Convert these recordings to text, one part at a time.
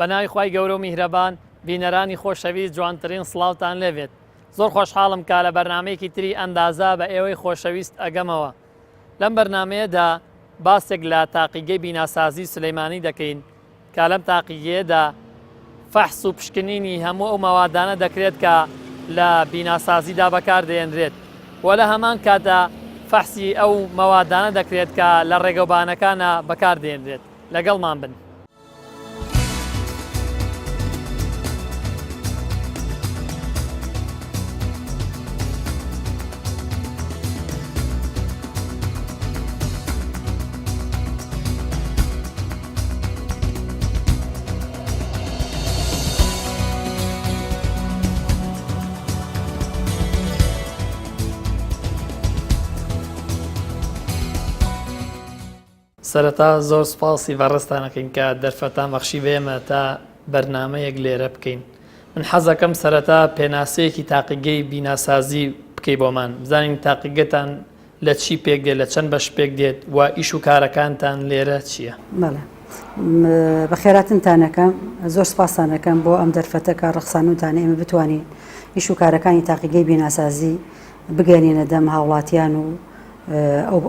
بەناوی خوای گەورە و میهرەبان بینەرانی خۆشەویست جوانترین سڵاوتان لێبێت. زۆر خۆشحاڵم کا لە بەرنمەیەکی تری ئەندازە بە ئێوەی خۆشەویست ئەگەمەوە. لەم بەرنمەیەدا باسێک لە تاقیگەی بیناسازی سلەیمانی دەکەین کە لەم تاقیگەیەدا فەحس و پشکنینی هەموو ئەو مەوادانە دەکرێت کە لە بیناسازیدا بەکاردێنرێت و لە هەمان کاتدا فەحسی ئەو مەوادانە دەکرێت کە لە ڕێگەوبانەکانە بەکاردێنرێت. لەگەڵمان بن. سەرەتا زۆر سپاسی بەڕێستانەکەین کە دەرفەتان بەخشی بێمە تا بەرنمەیەک لێرە بکەین. من حەزەکەم سەرەتا پێناسەیەکی تاقیگەی بیناسازی بکەی بۆمان، بزانین تاقیگەتان لە چی پێک دێت، لە چەند بەش پێک دێت و ئیش و کارەکانتان لێرە چییە؟ بەڵێ بەخێراتنتانەکەم زۆر سپاسانەکەم بۆ ئەم دەرفەتە کە ڕەخسانوتانە ئێمە بتوانین ئیش و کارەکانی تاقیگەی بیناسازی بگەێنینە دەم هاوڵاتیان و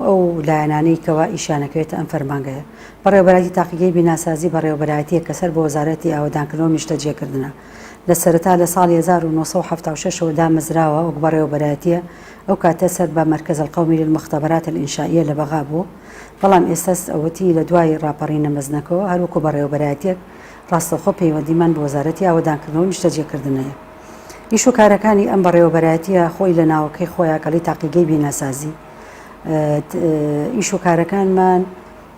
ئەو لایەنانەی کەوا ئیشانەکەوێتە ئەم فەرمانگەیە. بەڕێوەبەرایەتی تاقیگەی بیناسازی بەڕێوەبەرایەتیە کە سەر بۆ وەزارەتی ئاوەدانکردنەوە میشتەجێکردنە لە سەرەتا لە ساڵی 1976 دامەزراوە وەک بەڕێوەبەرایەتیە. ئەو کاتە سەر بە مرکز القومی للمختبرات الإنشائية لە بەغا بوو، بەڵام ئێستاس ئەوەتی لە دوای ڕاپەڕینە مەزنەکەەوە هەروەکو بەڕێوەبەرایەتێک ڕاستەوخۆ پەیوەندیمان بە وەزارەتی ئاوەدانکردنەوە میشتەجێکردنەیە. ئیش و کارەکانی ئەم بەڕێوەبەرایەتیە خۆی لە ناوەکەی خۆیان کەڵی تاقیگەی بیناسازی ئیش و کارەکانمان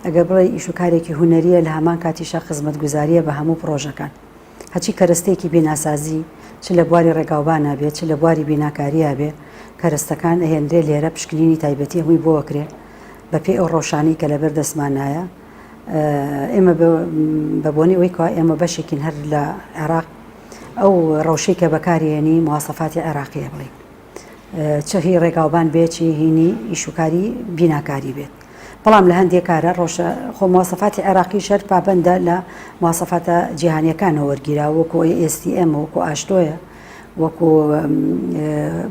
ئەگە بڵێ ئیش و کارێکی هوەریە لە هەمان کاتیشە خزمەتگوزاریە بە هەموو پرۆژەکان. هەچی کەرەستێکی بیناسازی چ لە بواری ڕێگاوبانە بێت چ لە بواری بیناکاریە بێ کەرەستەکان ئەهێنرێ لێرە پشکنینی تایبەتی هەمووی بۆ وەکرێ بە پێی ئەو ڕۆشانی کە لەبەر دەستمانایە. ئێمە بە بۆنی ئەوەی کەوا ئێمە بەشێکین هەر لە عێراق ئەو ڕەوشەی کە بەکارهێنی مواسەفاتی عێراقیە بڵێ چه هی ڕێگاوبان بێت چی هینی ئیشوکاری بیناکاری بێت. بەڵام لە هەندێک کارە ڕۆژە خۆ مواسەفاتی عێراقی شەر پابندە لە مواسەفاتە جیهانیەکانەوە وەرگیرا وەکو STM وەکو ئاشتۆیە وەکو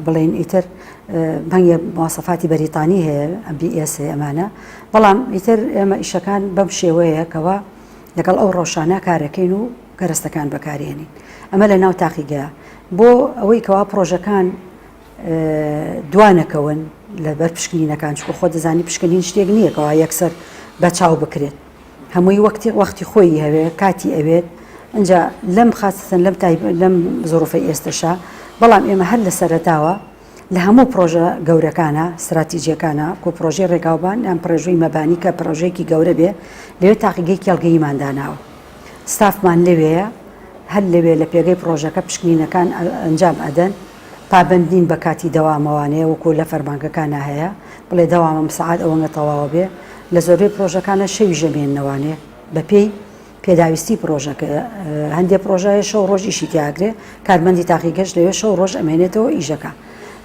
بڵێن ئیتر بەنگە مواسەفاتی بەریتانی هەیە BS ئەمانە. بەڵام ئیتر ئێمە ئیشەکان بەم شێوەیە کەوا لەگەڵ ئەو ڕۆژانە کارەکەین و کەرەستەکان بەکارێنین. ئەمە لە ناو تاقیگەیە بۆ ئەوەی کەوا پرۆژەکان دوانەکەون لەبەر پشکنینەکان چکە خۆ دەزانی پشکنین شتێک نییە کەوا یەکسەر بەچاو بکرێت، هەمووی وەختی خۆی هەوێ کاتی ئەوێت. ئەجا لەم خاستن لەم زۆرفەی ئێستشا. بەڵام ئێمە هەر لە سەرەتاوە لە هەموو پرۆژە گەورەکانە استراتیجیەکانە کۆ پرۆژەی ڕێگاوبان یان پرۆژەی مەبانی کە پرۆژەیەکی گەورە بێ لەوێ تاقیگەی کێڵگەیمانداناوە ستافمان لەوەیە هەر لەوێ لە پێگەی پرۆژەکە پشکنینەکان ئەنجام ئەدەن پابندین بە کاتی دەوامەوانەیە وەکو لە فەرمانگەکانە هەیە بڵێ دەوامم سعات ئەوەنگە تەواوە بێ. لە زۆربەی پرۆژەکانە شەوی ژەمێننەوانێ بە پێی پێداویستی پرۆژەکە. هەندێک پرۆژایە شەو ڕۆژ ئیشی تیاگرێ کارمەندی تاقیگەش لەوێ شەو ڕۆژ ئەمێنێتەوە ئیژەکە.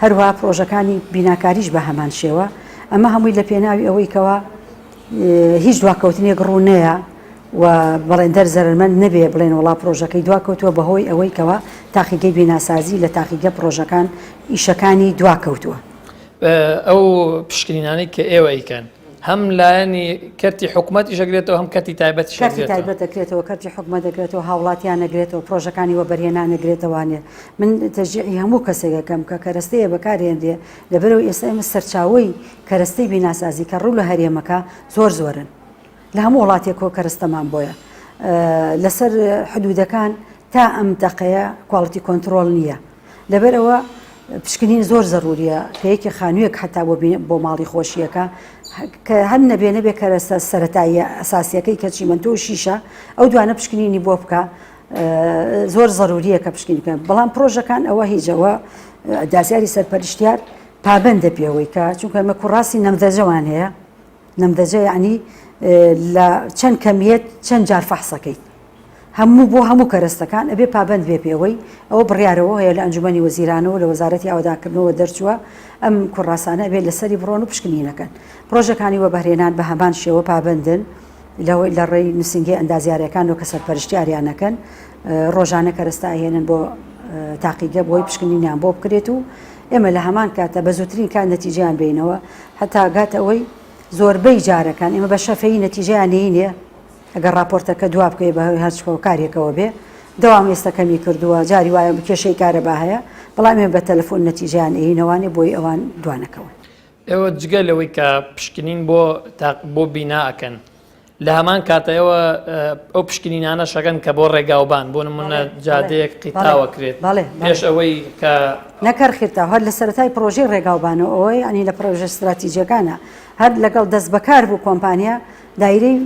هەروەها پرۆژەکانی بیناکاریش بە هەمان شێوە. ئەمە هەمووی لە پێناوی ئەوەی کەوا هیچ دواکەوتنێک ڕوونەیە و بەڵێن دەرزەرمەند نەبێ بڵێن وڵا پرۆژەکەی دواکەوتووە بەهۆی ئەوەی کەوا تاقیگەی بیناسازی لە تاقیگە پرۆژەکان ئیشەکانی دواکەوتووە. ئەو پشکنینانەی کە ئێوە ئیکەن هەم لایەنی کەرتی حکوومەت ئیشەگرێتەوە هەم کەتی تایبەت تایبەت دەکرێتەوە کەرتی حکوومەت دەکرێتەوە هاوڵاتیان نەگرێتەوە پرۆژەکانی وە بەرهێنان نەگرێتەوانێ. من تەشجیعی هەموو کەسێکەکەم کە کەرەستەیە بەکارهێنرێ لەبەرەوە ئێستا ئێمە سەرچاوەی کەرەستەی بیناسازی کە ڕوو لە هەرێمەکە زۆرن لە هەموو وڵاتێکەوە کەرەستەمان بۆیە لەسەر حدودەکان تا ئەم تەقەیە کواڵیتی کۆنتترۆل نییە. لەبەرەوە پشکنین زۆر زەروریە پێیەکی خانوویەک حتا بۆ ماڵی خۆشیەکە کە هەر نەبێ نەبێ کەرەستە سەرەتایی ئەساسیەکەی کە چیمەندۆ و شیشە ئەو دوانە پشکنینی بۆ بکە زۆر زەروریە کە پشکنی بکەن. بەڵام پرۆژەکان ئەوە هیچەوە دازیاری سەرپەرشتیار پابندە پێوەی کە چونکە ئەمە کوڕاستی نەمدەجەوان هەیە. نەمدەجە یعنی لە چەند کەمیت چەند جار فەحسەکەیت هەموو بۆ هەموو کەرەستەکان ئەبێ پابند بێ پێوەی ئەوە بڕیارەوە هەیە لە ئەنجومەنی وەزیرانەوە لە وەزارەتی ئاوادانکردنەوە دەرچووە ئەم کوڕاسانە بێت لەسەری بڕۆن و پشکنینەکەن. پرۆژەکانی وە بەهرێنان بە هەمان شێوە پابندن لە ڕێی نووسنگی ئەندازیاریەکان و کە سەرپەرشتیاریانەکەن ڕۆژانە کەرەستایهێنن بۆ تاقیگە بۆی پشکنینیان بۆ بکرێت و ئێمە لە هەمان کاتە بە زووترین کات نەتیجیان بینەوە هەتا گاتە ئەوەی زۆربەی جارەکان ئێمە بە شەفەی نەتیجیان نینێ ئەگەر راپۆرتەکە دوا بکەی بە هەرچکە کارێکەوە بێ دەوام ئێستەکەمی کردووە جاری وایە کێشەی کارە با هەیە بەڵام ئێمە بە تەلەفۆن نەتیجیان ئینەوانێ بۆی ئەوان دوانەکەون. ئێوە جگە لەوەی کە پشکنین بۆ بیناکەن لە هەمان کاتەوە ئەو پشکنینانە شەکەن کە بۆ ڕێگاوبان بۆ نمونە جادەیەک قیتاوە کرێت پێش ئەوەی کە نەکەر خێرتا هەر لە سەرەتای پرۆژەی ڕێگاوبانەوە ئەوەی ئەنی لە پرۆژە استراتیجیەکانە هەر لەگەڵ دەست بەکار بوو کۆمپانیا دایرەی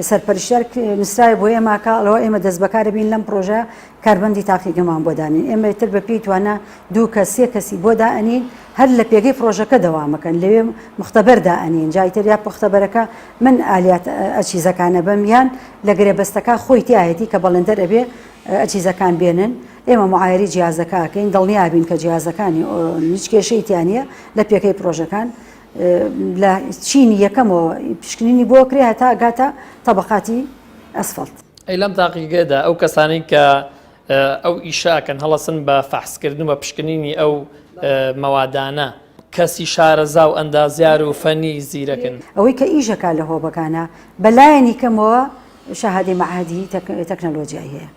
سەرپەرشتیار نووسرای بۆ ئێماکەڵەوە ئێمە دەست بەکارە بین لەم پرۆژە کاربەندی تاقیگەمان بۆ دانین ئێمە تر بە پێی توانە 2 کە 3 کەسی بۆ دائەنین هەر لە پێگەی پرۆژەکە دەوامەکەن لەوێ مختبەردا ئەنین جایتریا مختبەرەکە من ئالیات ئەچیزەکانە بەمیان لە گرێبەستەکە خۆی تایەتی کە بەڵندەر ئەبێ ئەچیزەکان بێنن ئێمە معایری جیازەکەکەین دڵنیابین کە جیازەکانی هیچ کێشەی تیانە لە پێکەی پرۆژەکان لە چینی یەکەمەوە پشکنینی بۆ کرێ هەتا گاتە تەبقاتی ئەسفەڵت. ئەی لەم تاقیگەدا ئەو کەسانی کە ئەو ئیشاکەن هەڵەسن بە فەحسکردن بە پشکنینی ئەو مەوادانە کەسی شارەزا و ئەندازیار و فەنی زیرەکن ئەوەی کە ئیژەکە لە هۆبەکانە بەلایەنی کەمەوە شاهادەی مەعهدی تەکنەلۆجیای هەیە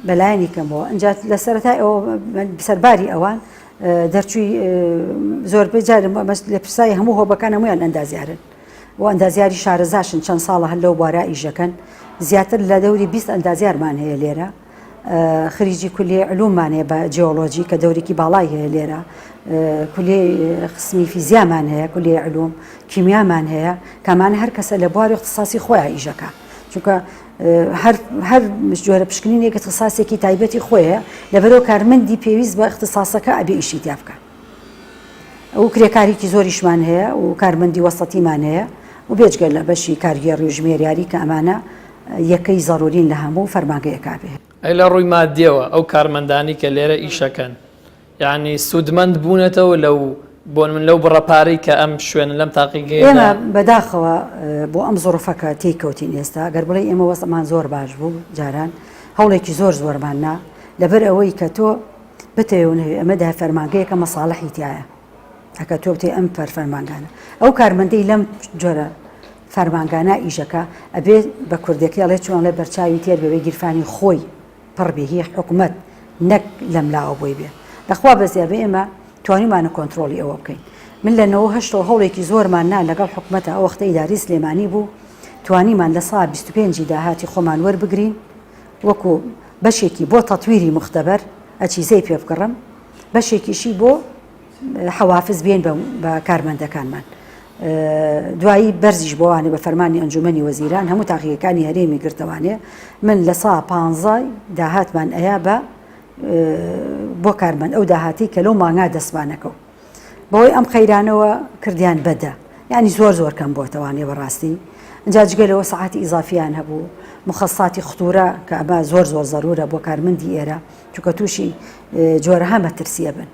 بەلایەنی کەمەوە ئەنجا لە سەرەتای ئەوە سەرباری ئەوان دەرچووی زۆربەی جار لە پرسای هەموو هۆبەکان هەمویان ئەندازیارن و ئەندازیاری شارەزاشن چەند ساڵە هەر لەو بوارە ئیژەکەن زیاتر لە دەوری 20 ئەندازیارمان هەیە لێرە خریجی کولیە علوممان هەیە بە جیۆلۆجی کە دەورێکی باڵای هەیە لێرە کولیە خسمی فیزیامان هەیە کولیە علوم کیمیامان هەیە کەمانە هەر کەسە لە بواری اختصاصی خۆیان ئیژەکە چونکە هەر جۆرە پشکنینێک اختصاسێکی تایبەتی خۆیە لەبەرەوە کارمەندی پێویست بە اختصاسەکە ئەبێ ئیشی تیا بکە ئەو کرێکاریی زۆریشمان هەیە و کارمەندی وەسەتیمان هەیە و بێجگە لە بەشی کارگێڕی و ژمێریاری کە ئەمانە یەکەی زەڕورین لە هەموو فەرمانگەیەکا بێ. ئەی لە ڕووی مادیەوە ئەو کارمەندانی کە لێرە ئیشەکەن یعنی سوودمەند بوونەتەوە بۆ من لەو بڕەپارەی کە ئەم شوێنە لەم تاقیگەیە ئێمە بەداخەوە بۆ ئەم زۆرفەکە تێککەوتین ئێستا گەر بڵێ ئێمە وەسەمان زۆر باش بوو جاران هەوڵێکی زۆرماننا لەبەر ئەوەی کە تۆ بتەوێنەوێ ئەمەدا فەرمانگەیەکە مەساڵەحی تایە ئەکە تۆ بتێ ئەم فەرمانگانە ئەو کارمەندەی لەم جۆرە فەرمانگانە ئیژەکە ئەبێ بە کوردێکی ئەڵێ چۆن لە بەرچاوی تێر بەوەی گیرفانی خۆی پڕبێهی حکوومەت نەک لەم لاوە بۆی بێ دەخوا بەزیابێ ئێمە توانیمانە کۆنتترۆلی ئەوە بکەین من لە 1970 هەوڵێکی زۆرمان نا لەگەڵ حکوومەتە ئەو وەختە ئیداری سلێمانی بوو توانیمان لە ساڵ 25 داهاتی خۆمان وەربگرین وەکو بەشێکی بۆ تەتویری مختبەر ئەچیزەی پێ بکڕم بەشێکیشی بۆ حەوافز بێن بە کارمەندەکانمان دوایی بەرزیش بۆوانێ بە فەرمانی ئەنجومەنی وەزیران هەموو تاقیەکانی هەرێمی گرتەوانێ من لە ساڵ 15 داهاتمان ئەیە بۆ کارمەند ئەو داهاتی کە لەو مانگا دەستمانەکەوت بۆی ئەم خەیرانەوە کردیان بەدە یعنی زۆر کەم بۆتەوانێ بەڕاستی ئەجا جگەلەوە سەعاتی ئیزافیان هەبوو مخەساتی خوتورە کە ئەمە زۆر زەرورە بۆ کارمەندی ئێرە چونکە تووشی جۆرەها مەترسیە بن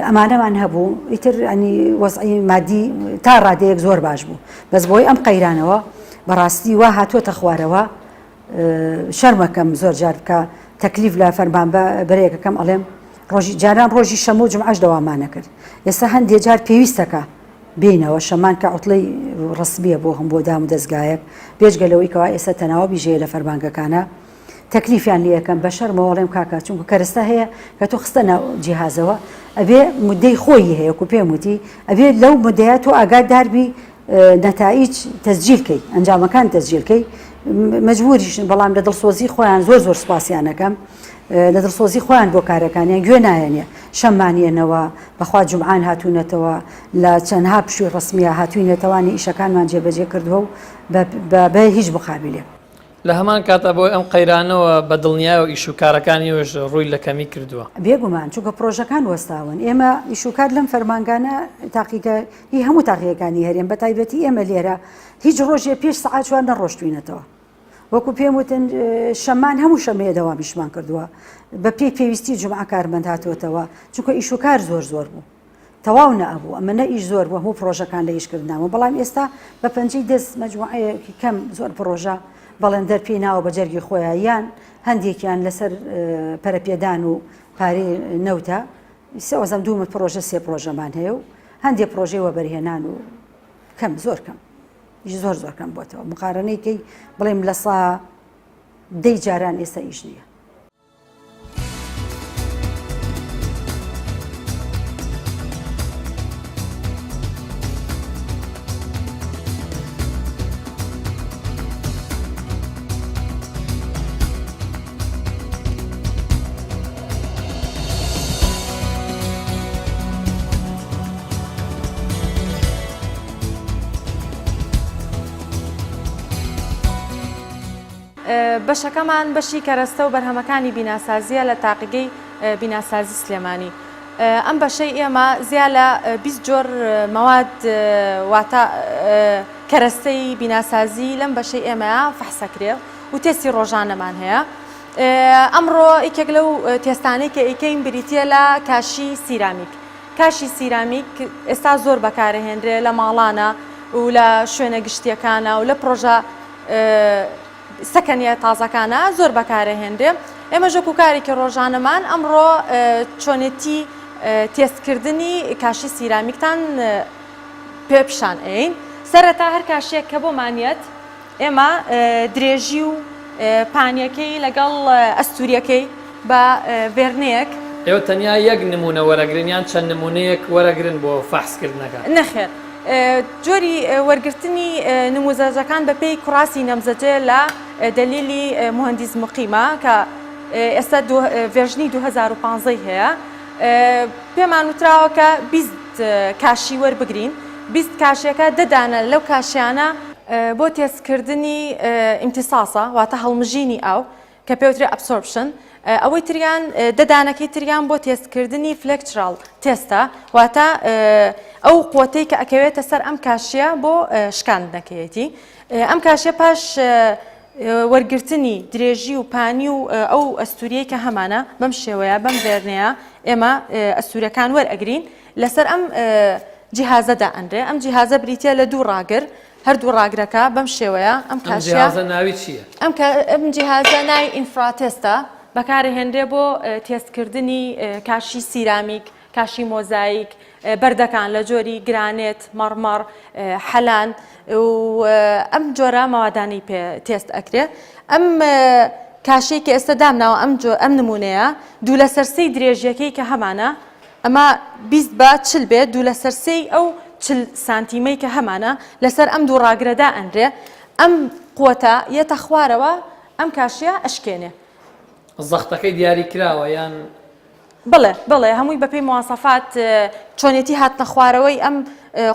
ئەمانەمان هەبوو ئیتر ئەنی وەزعی مادی تا ڕادەیەک زۆر باش بوو بەس بۆی ئەم قەیرانەوە بەڕاستی وا هاتووەتە خوارەوە شەرمەکەم زۆر جار بکە تەکلیف لە فەرمان بەرەیەکەکەم ئەڵێم جاران ڕۆژی شەمە و جمعەش دەوامانە کرد ئێستا هەندێک جار پێویستەکە بینەوە شەمان کە عوتڵەی ڕسمیە بۆ هەم بۆ دام و دەستگایەک بێژگەلەوەی کەوا ئێستا تەناوە بیژەیە لە فەرمانگەکانە تەکلیفیان لەکەم بە شەرمەوەڵێم کاکە چونکە کەرستا هەیە کە تۆ خستە ناو جیهازەوە ئەبێ مدەی خۆی هەیە و پێم وتی ئەبێ لەو مدەیە تۆ ئاگاداربی نەتائیج تەسجیلکەی ئەنجامەکان تەسجیلکەی مەجبوریشن بەڵام لە دڵسۆزی خۆیان زۆر سوپاسیانەکەم لە دڵسۆزی خۆیان بۆ کارەکانیان گوێ نایەنێ شەممانێنەوە بەخوا جومعان هاتوونەتەوە لە چەندها پشوی ڕسمیە هاتوینەتەوانی ئیشەکانمان جێبەجێ کردووە و بە هیچ بخابلێ لە هەمان کاتە بۆ ئەم قەیرانەوە بە دڵنیای و ئیشوکارەکانیش ڕووی لە کەمی کردووە بێگومان چونکە پرۆژەکان وەستاون ئێمە ئیشوکار لەم فەرمانگانە تاقیکە هی هەموو تاقیەکانی هەرێن بە تایبەتی ئێمە لێرە هیچ ڕۆژێ پێش سەعات 4 نەڕۆشتوینەتەوە وەکو پێم وتن شەمان هەموو شەمەیە دەوامیشمان کردووە بە پێویستی جومعە کارمەند هاتووەتەوە چونکە ئیشوکار زۆر بوو تەواو نەبوو ئەمە نە ئیش زۆر بووە هەموو پرۆژەکان لە ئیشکردنەوە بەڵام ئێستا بە پەنجەی دەست مەجموعەیەکی کەم زۆر پرۆژە بەڵێن دەرپێی ناوە بە جەرگی خۆیان یان هەندێکیان لەسەر پەرەپێدان و پارەی نەوتە سێوەزەم دوومە پرۆژە سێ پرۆژەمان هەیە و هەندێک پرۆژەی وەبەرهێنان و کەم زۆر کەم زۆر زۆر کەم بۆتەوە مقارنەیەکەی بڵێم لە سا 10 جاران ئێستا ئیش نییە. بەشەکەمان بەشی کەرەستە و بەرهەمەکانی بیناسازیە لە تاقیگەی بیناسازی سلێمانی. ئەم بەشەی ئێمە زیاد لە 20 جۆر مەواد واتە کەرەستەی بیناسازی لەم بەشەی ئێمەیە فەحسەکرێ و تێستی ڕۆژانەمان هەیە. ئەمڕۆ یەکێک لەو تێستانەی کە ئەیکەین بریتە لە کاشی سیرامیک. کاشی سیرامیک ئێستا زۆر بەکارەهێنرێ لە ماڵانە و لە شوێنە گشتیەکانە و لە پرۆژە سەکەنیە تازەکانە زۆر بەکارەهێنرێ. ئێمە ژۆکوکارێکی ڕۆژانەمان ئەمڕۆ چۆنێتی تێستکردنی کاشی سیرامیکتان پێپشان ئەین. سەرەتا هەر کاشێک کە بۆمانێت ئێمە درێژی و پانیەکەی لەگەڵ ئەستوریەکەی بە ڤێرنەیەک ئێوە تەنیا یەک نمونە وەرەگرن یان چەند نمونەیەک وەرەگرن بۆ فەحسکردنەکە؟ نەخێر، جۆری وەرگرتنی نموزەجەکان بەپێی کوڕاسی نەمزەجێ لە دەلیلی مهندس مقیمە کە ئێستا ڤێژنی 2015 هەیە. پێمان وتراوە کە 20 کاشی وەربگرین، 20 کاشێکە دەدانە لەو کاشیانە بۆ تێستکردنی ئیمتیساسە واتە هەڵمژینی ئاو کە پێوترێ ئەبسۆرپشن. ئەوەی تریان دەدانەکەی تریان بۆ تێستکردنی فلێکچرال تێستە واتە ئەو قوتەی کە ئەکەوێتە سەر ئەم کاشیە بۆ شکاندنەکەیەتی. ئەم کاشە پاش وەرگرتنی درێژی و پانی و ئەو ئەستوریەی کە هەمانە بەم شێوەیە بەم ڤێرنەیە ئێمە ئەستوریەکان وەرئەگرین لەسەر ئەم جیهازەدا ئەندرێ. ئەم جیهازە بریتە لە دوو ڕاگر، هەردوو ڕاگرەکە بەم شێوەیە ئەم کاشە ناوی چییە؟ ئەم جیهازە ناوی ئینفراتێستە بەکارهێنرێ بۆ تێستکردنی کاشی سیرامیک، کاشی مۆزاییک، بەردەکان لە جۆری گرانێت، مەڕمەڕ، حەلان و ئەم جۆرە مەوادانی پێ تێست ئەکرێت. ئەم کاشەی کە ئێستا دامناوە ئەم نمونەیە دوو لە سەرسەی درێژیەکەی کە هەمانە ئەمە 20 بە 40 بێت، دوو لە سەرسەی ئەو 40 سانتیمەی کە هەمانە لەسەر ئەم دوو ڕاگرەدا ئەندرێ. ئەم قوتە یەتە خوارەوە ئەم کاشیە ئەشکێنێ. زەختەکەی دیاری کراوە یان؟ بڵێ هەمووی بەپێی مواسەفات چۆنێتی هاتنە خوارەوەی ئەم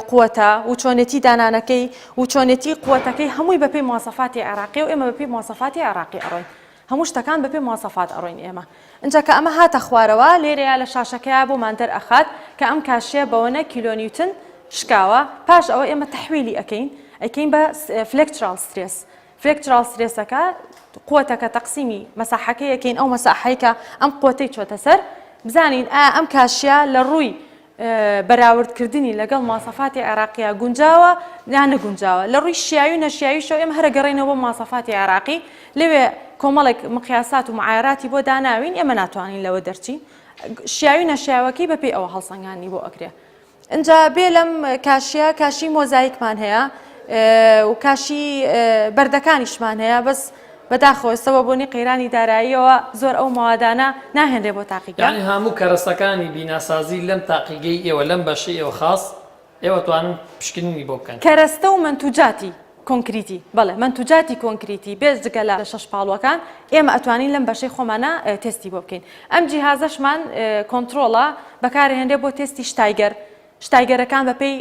قوتە و چۆنێتی دانانەکەی و چۆنێتی قوتەکەی هەمووی بەپێی مواسەفاتی عێراقی و ئێمە بەپێی مواسەفاتی عێراقی ئەڕۆین. هەموو شتەکان بەپێی مواسەفات ئەڕۆین ئێمە. اینجا کە ئەمە هاتە خوارەوە لێرەیە لە شاشەکەیە بۆمان دەرئەخات کە ئەم کاشیە بەوەنە کیلۆنیوتن شکاوە. پاش ئەوە ئێمە تەحویلی ئەەکەین بە فلێکچرال سترێس. فلێکچرال سترێسەکە قوتەکە تەقسیمی مەساحەکەی ئەەکەین ئەو مەساحەی کە ئەم قوتەی چۆتە سەر بزانین ئەم کاشیە لە ڕووی بەراوردکردنی لەگەڵ ماسەفاتی عێراقیە گونجاوە یان نەگونجاوە. لە ڕووی شیاوی و نەشیاویشەوە ئێمە هەرە گەڕێنەوە بۆ ماسەفاتی عێراقی لەوێ کۆمەڵێک مقیاسات و معایراتی بۆ داناوین ئێمە ناتوانین لەوە دەرچین. شیاوی نەشیاوەکەی بەپێی ئەوە هەڵسەنگانی بۆ ئەکرێ. اینجا بێ لەم کاشیە کاشی مۆزاییکمان هەیە و کاشی بەردەکانیشمان هەیە بەس بەداخەوەستەوە بۆنی قەیرانی داراییەوە زۆر ئەو ماوادانە ناهێنرێ بۆ تاقیگا. یعنی هەموو کەرەستەکانی بیناسازی لەم تاقیگەی ئێوە لەم بەشەی ئێوە خاص ئێوە توانن پشکننی بۆ بکەن. کەرەستە و منتوجاتی کۆنکریتی بەڵێ منتوجاتی کۆنکریتی بێجگە لە شەش پاڵوەکان ئێمە ئەتوانین لەم بەشەی خۆمانە تێستی بۆ بکەین. ئەم جیهازەشمان کۆنتڕۆڵە بەکارهێنرێ بۆ تێستی شتایگەر. شتایگەرەکان بەپێی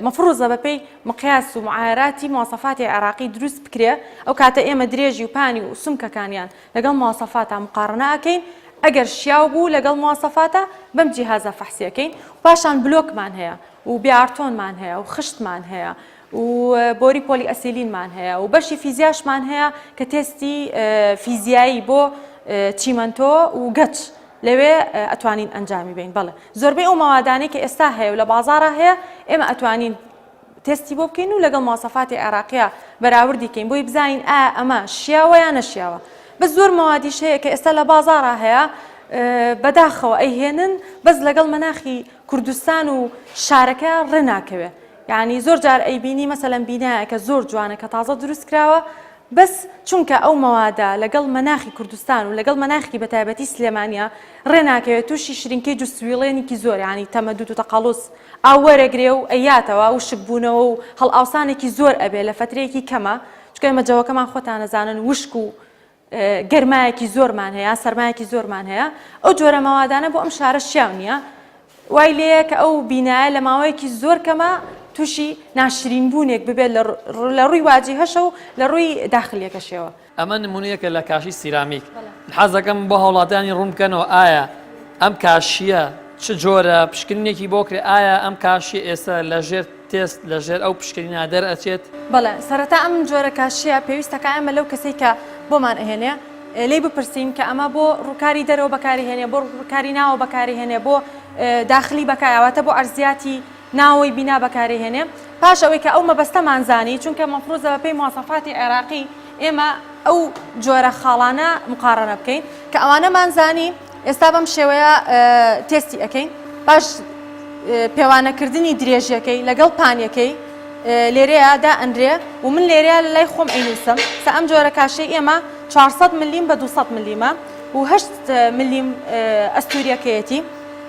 مەفروزە بەپێی مقیاس و معایراتی مواسەفاتی عێراقی دروست بکرێ. ئەو کاتە ئێمە درێژی و پانی و سومکەکانیان لەگەڵ مواسەفاتە مقارنە ئەکەین. ئەگەر شیاو بوو لەگەڵ مواسەفاتە بەم جیهازە فەحسیەکەین. پاشان بلۆکمان هەیە و بیارتۆنمان هەیە و خشتمان هەیە و بۆری پۆلی ئەسیلینمان هەیە و بەشی فیزیاشمان هەیە کە تێستی فیزیایی بۆ چیمەنتۆ و گەچ لەوێ ئەتوانین ئەنجامی بین. بەڵێ زۆربەی ئەو مەوادانەی کە ئێستا هەیە و لە بازارە هەیە ئێمە ئەتوانین تستی بۆ بکەین و لەگەڵ مواصفاتی عێراقیە بەراوردی کەین بۆی بزانین ئەمە شیاوە یان نەشیاوە. بەس زۆر مەوادیش هەیە کە ئێستا لە بازارە هەیە بەداخەوە ئەیهێنن بەس لەگەڵ مەناخی کوردستان و شارەکە ڕێناکەوێ. یعنی زۆر جار ئەیبینی مەسەلەن بینایە کە زۆر جوانە کە تازە دروست کراوە بەس چونکە ئەو مەوادە لەگەڵ مەناخی کوردستان و لەگەڵ مەناخی بەتایبەتی سلێمانیا ڕێناکەوێت تووشی شرینکەی جو سویڵێنێکی زۆر ینی تەمەدود و تەقەڵوس ئاو وەرەگرێ و ئەیاتەوە و شکبوونەوە و هەڵئاوسانێکی زۆر ئەبێ لە فترەیەکی کەمە چکە ئێمە جەوەکەمان خۆتان نەزانن وشک و گەرمایەکی زۆرمان هەیە سەرمایەکی زۆرمان هەیە ئەو جۆرە مەوادانە بۆ ئەم شارە شیاو نییە وای لێیە کە ئەو بینایە لە ماوەیەکی زۆر کەمە تووشی ناشرین بوونێک ببێت لە ڕووی واجی هەشە و لە ڕووی داخلیەکەشەوە. ئەمە نمونەیەکە لە کاشی سیرامیک حەز دەکەم بۆ هەوڵاتیانی ڕوون بکەنەوە ئایا ئەم کاشیە چ جۆرە پشکنینێکی بۆ کرێ ئایا ئەم کاشی ئێستا لەژێر تست لەژێر ئەو پشکنینە دەرئەچێت؟ بەڵێ سەرەتا ئەم جۆرە کاشیە پێویستەکە ئەمە لەو کەسێک کە بۆمان ئەهێنێ لێی بپرسین کە ئەمە بۆ ڕووکاری دەرەوە بەکاری هێنێ بۆ ڕووکاری ناوە بەکاری هێنێ بۆ داخلی بەکایەوەتە بۆ ئەرزیاتی ناوەی بینا بەکاری هێنێ پاش ئەوەی کە ئەو مەبەستەمانزانی چونکە مەفروضە بەپێی مواصفاتی عێراقی ئێمە ئەو جۆرە خاڵانە مقارنە بکەین کە ئەوانەمانزانی ئێستا بەم شێوەیە تێستی ئەەکەین پاش پێوانەکردنی درێژیەکەی لەگەڵ پانیەکەی لێرەیە دا ئەندرێ و من لێرەیە لە لای خۆم ئەینووسم سە ئەم جۆرە کاشەی ئێمە 400 ملیم بە 200 ملیمە و 8 ملیم ئەستوریەکەیەتی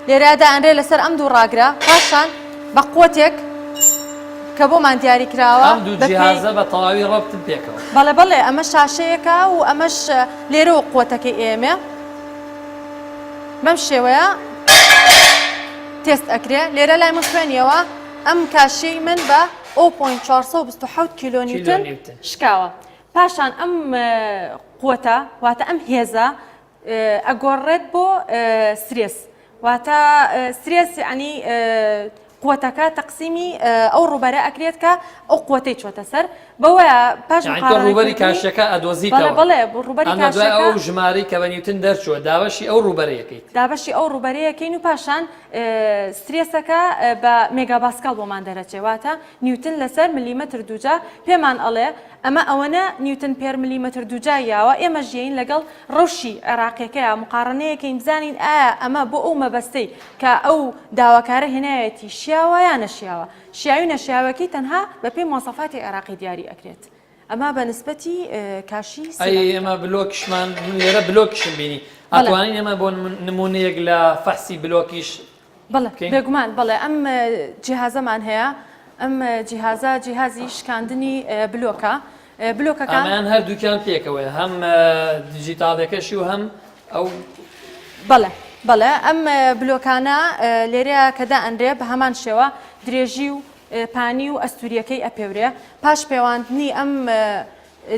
لێرەیە دا ئەندرێ لەسەر ئەم دوو ڕاگرا پاشان بە قوتێک کە بۆمان دیاری کراوە ئەم دوو جیهازە بە تەواوی ڕەبتن پێکەوە. بەڵێ بەڵێ ئەمە شاشەیەکە و ئەمەش لێرەوە قوتەکەی ئێمە بەم شێوەیە تست ئەکرێ لێرە لای من خوێنیەوە ئەم کاشەی من بە 0.427 کیلۆنیوتن شکاوە پاشان ئەم قوتە واتە ئەم هێزە ئەگۆڕێت بۆ سرێس واتە سرێس ینی قوتەکە تەقسیمی ئەو ڕوبەرە ئەکرێت کە ئەو قوتەی چۆتە سەر بەوەیە پاش ڕوبەری کاشەکە ئەدۆزیتەوە بەڵێ ڕوبەری کاشەکە ئەو ژمارەی کە بە نیوتن دەرچووە دابەشی ئەو ڕوبەرەیەکەیت دابەشی ئەو ڕوبەرەیەکەین و پاشان سترێسەکە بە مێگاباسکال بۆمان دەرەچێواتە نیوتن لەسەر ملیمەتر دووجا پێمان ئەڵێ ئەمە ئەوەنە نیوتن پێر ملیمەتر دووجا یاوە ئێمە ژین لەگەڵ ڕەوشی عێراقیەکەیە مقارنەیەکەین بزانین ئایا ئەمە بۆ ئەو مەبەستەی کە ئەو داواکارە هێنایەتی شیاوە یان نەشیاوە شیاوی نەشیاوەکەی تەنها بەپێی مواصفاتی عێراقی دیاری ئەکرێت ئەمە بە نسبەتی کاشی ئێمە بلۆکشمان لێرە بلۆکشم بینی ئەتوانین ئێمە بۆ نمونەیەک لە فەحسی بلۆکیش بەڵێ بێگومان بەڵێ ئەم جیهازەمان هەیە ئەم جیهازە جیهازی شکاندنی بلۆکە بلۆکەکان ئەمان هەردووکیان پێکەوەی هەم دیجیتالەکەشی و هەم ئەو بەڵێ بەڵێ ئەم بلۆکانە لێرەیە کەدا ئەندرێ بە هەمان شێوە درێژی و پانی و ئەستوریەکەی ئەپێورێ پاش پەیوەندنی ئەم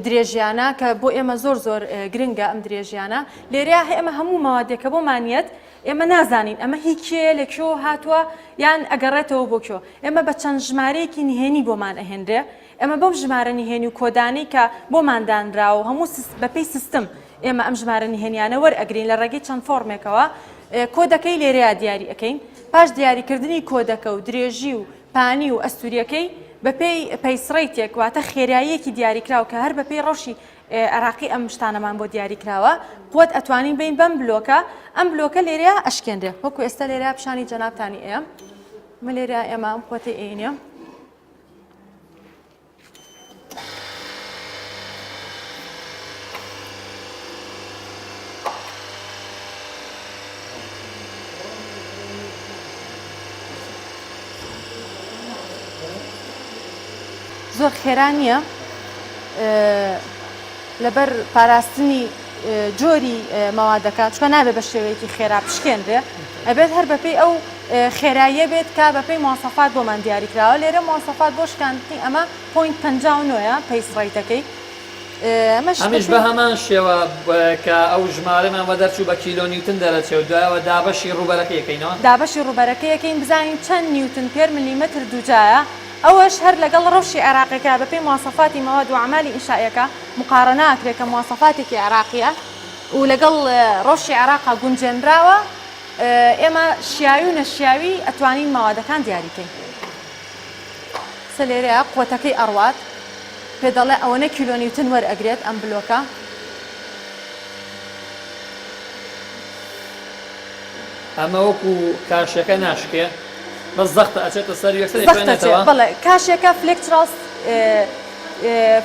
درێژیانە کە بۆ ئێمە زۆر زۆر گرنگە ئەم درێژیانە لێرەیە ئێمە هەموو ماوەدێکە بۆ مانیەت ئێمە نازانین ئەمە هیچێ لەکوێ هاتووە یان ئەگەڕێتەوە بۆ کێ ئێمە بە چەند ژمارەیەکی نهێنی بۆمان ئەهێنرێ ئێمە بەو ژمارە نهێنی و کۆدانی کە بۆماندانراوە هەموو بەپێی سیستم ئێمە ئەم ژمارە نهێنیانە وەرئەگرین لە ڕێگەی چەند فۆرمێکەوە کۆدەکەی لێرەیە دیاری ئەەکەین پاش دیاریکردنی کۆدەکە و درێژی و پانی و ئەستوریەکەی بەپێی پەیسڕیتێک واتە خێراییەکی دیاریکراوە کە هەر بەپێی ڕەوشی عێراقی ئەم شتانەمان بۆ دیاریکراوە قوت ئەتوانین بین بەم بلۆکە ئەم بلۆکە لێرەیە ئەشکێنرێ وەکو ئێستا لێرە پیشانی جەنابتانی ئێم من لێرە ئێمە ئەم قوتی ئێنێ زۆر خێرا نییە لەبەر پاراستنی جۆری مەوادەکە چکە نابێت بە شێوەیەکی خێرا پشکێنرێ ئەبێت هەر بەپێی ئەو خێراییە بێت کا بەپێی مواصفات بۆمان دیاریکراوە لێرە مواصفات بۆ شکاندنی ئەمە پوینت 59ە پەیسڕیتەکەی ئەمیش بە هەمان شێوە کە ئەو ژمارەمان بە دەرچوو بە کیلۆنیوتن دەرەچێت و دوایەوە دابەشی ڕوبەرەکەیەکەینەوە دابەشی ڕوبەرەکەیەکەین بزانین چەند نیوتن پێر ملیمەتر دووجایە ئەوەش هەر لەگەڵ ڕەوشی عێراقیەکە بەپێی مواصفاتی مەواد و عەمالی ئینشائیەکە مقارنە ئەکرێت کە مواصفاتێکی عێراقیە و لەگەڵ ڕۆژی عێراقا گونجێنراوە ئێمە شیاوی و نەشیاوی ئەتوانین ماوادەکان دیاریکەین. سە لێرەیە قوتەکەی ئەڕوات پێ دەڵێ ئەوەنە کیلۆنیوتن وەرئەگرێت ئەم بلۆکە. ئەمە وەکو کاشەکە ناشکێ بەس زەختە ئەچێتە سەر یەکسەری بەڵێ کاشێکە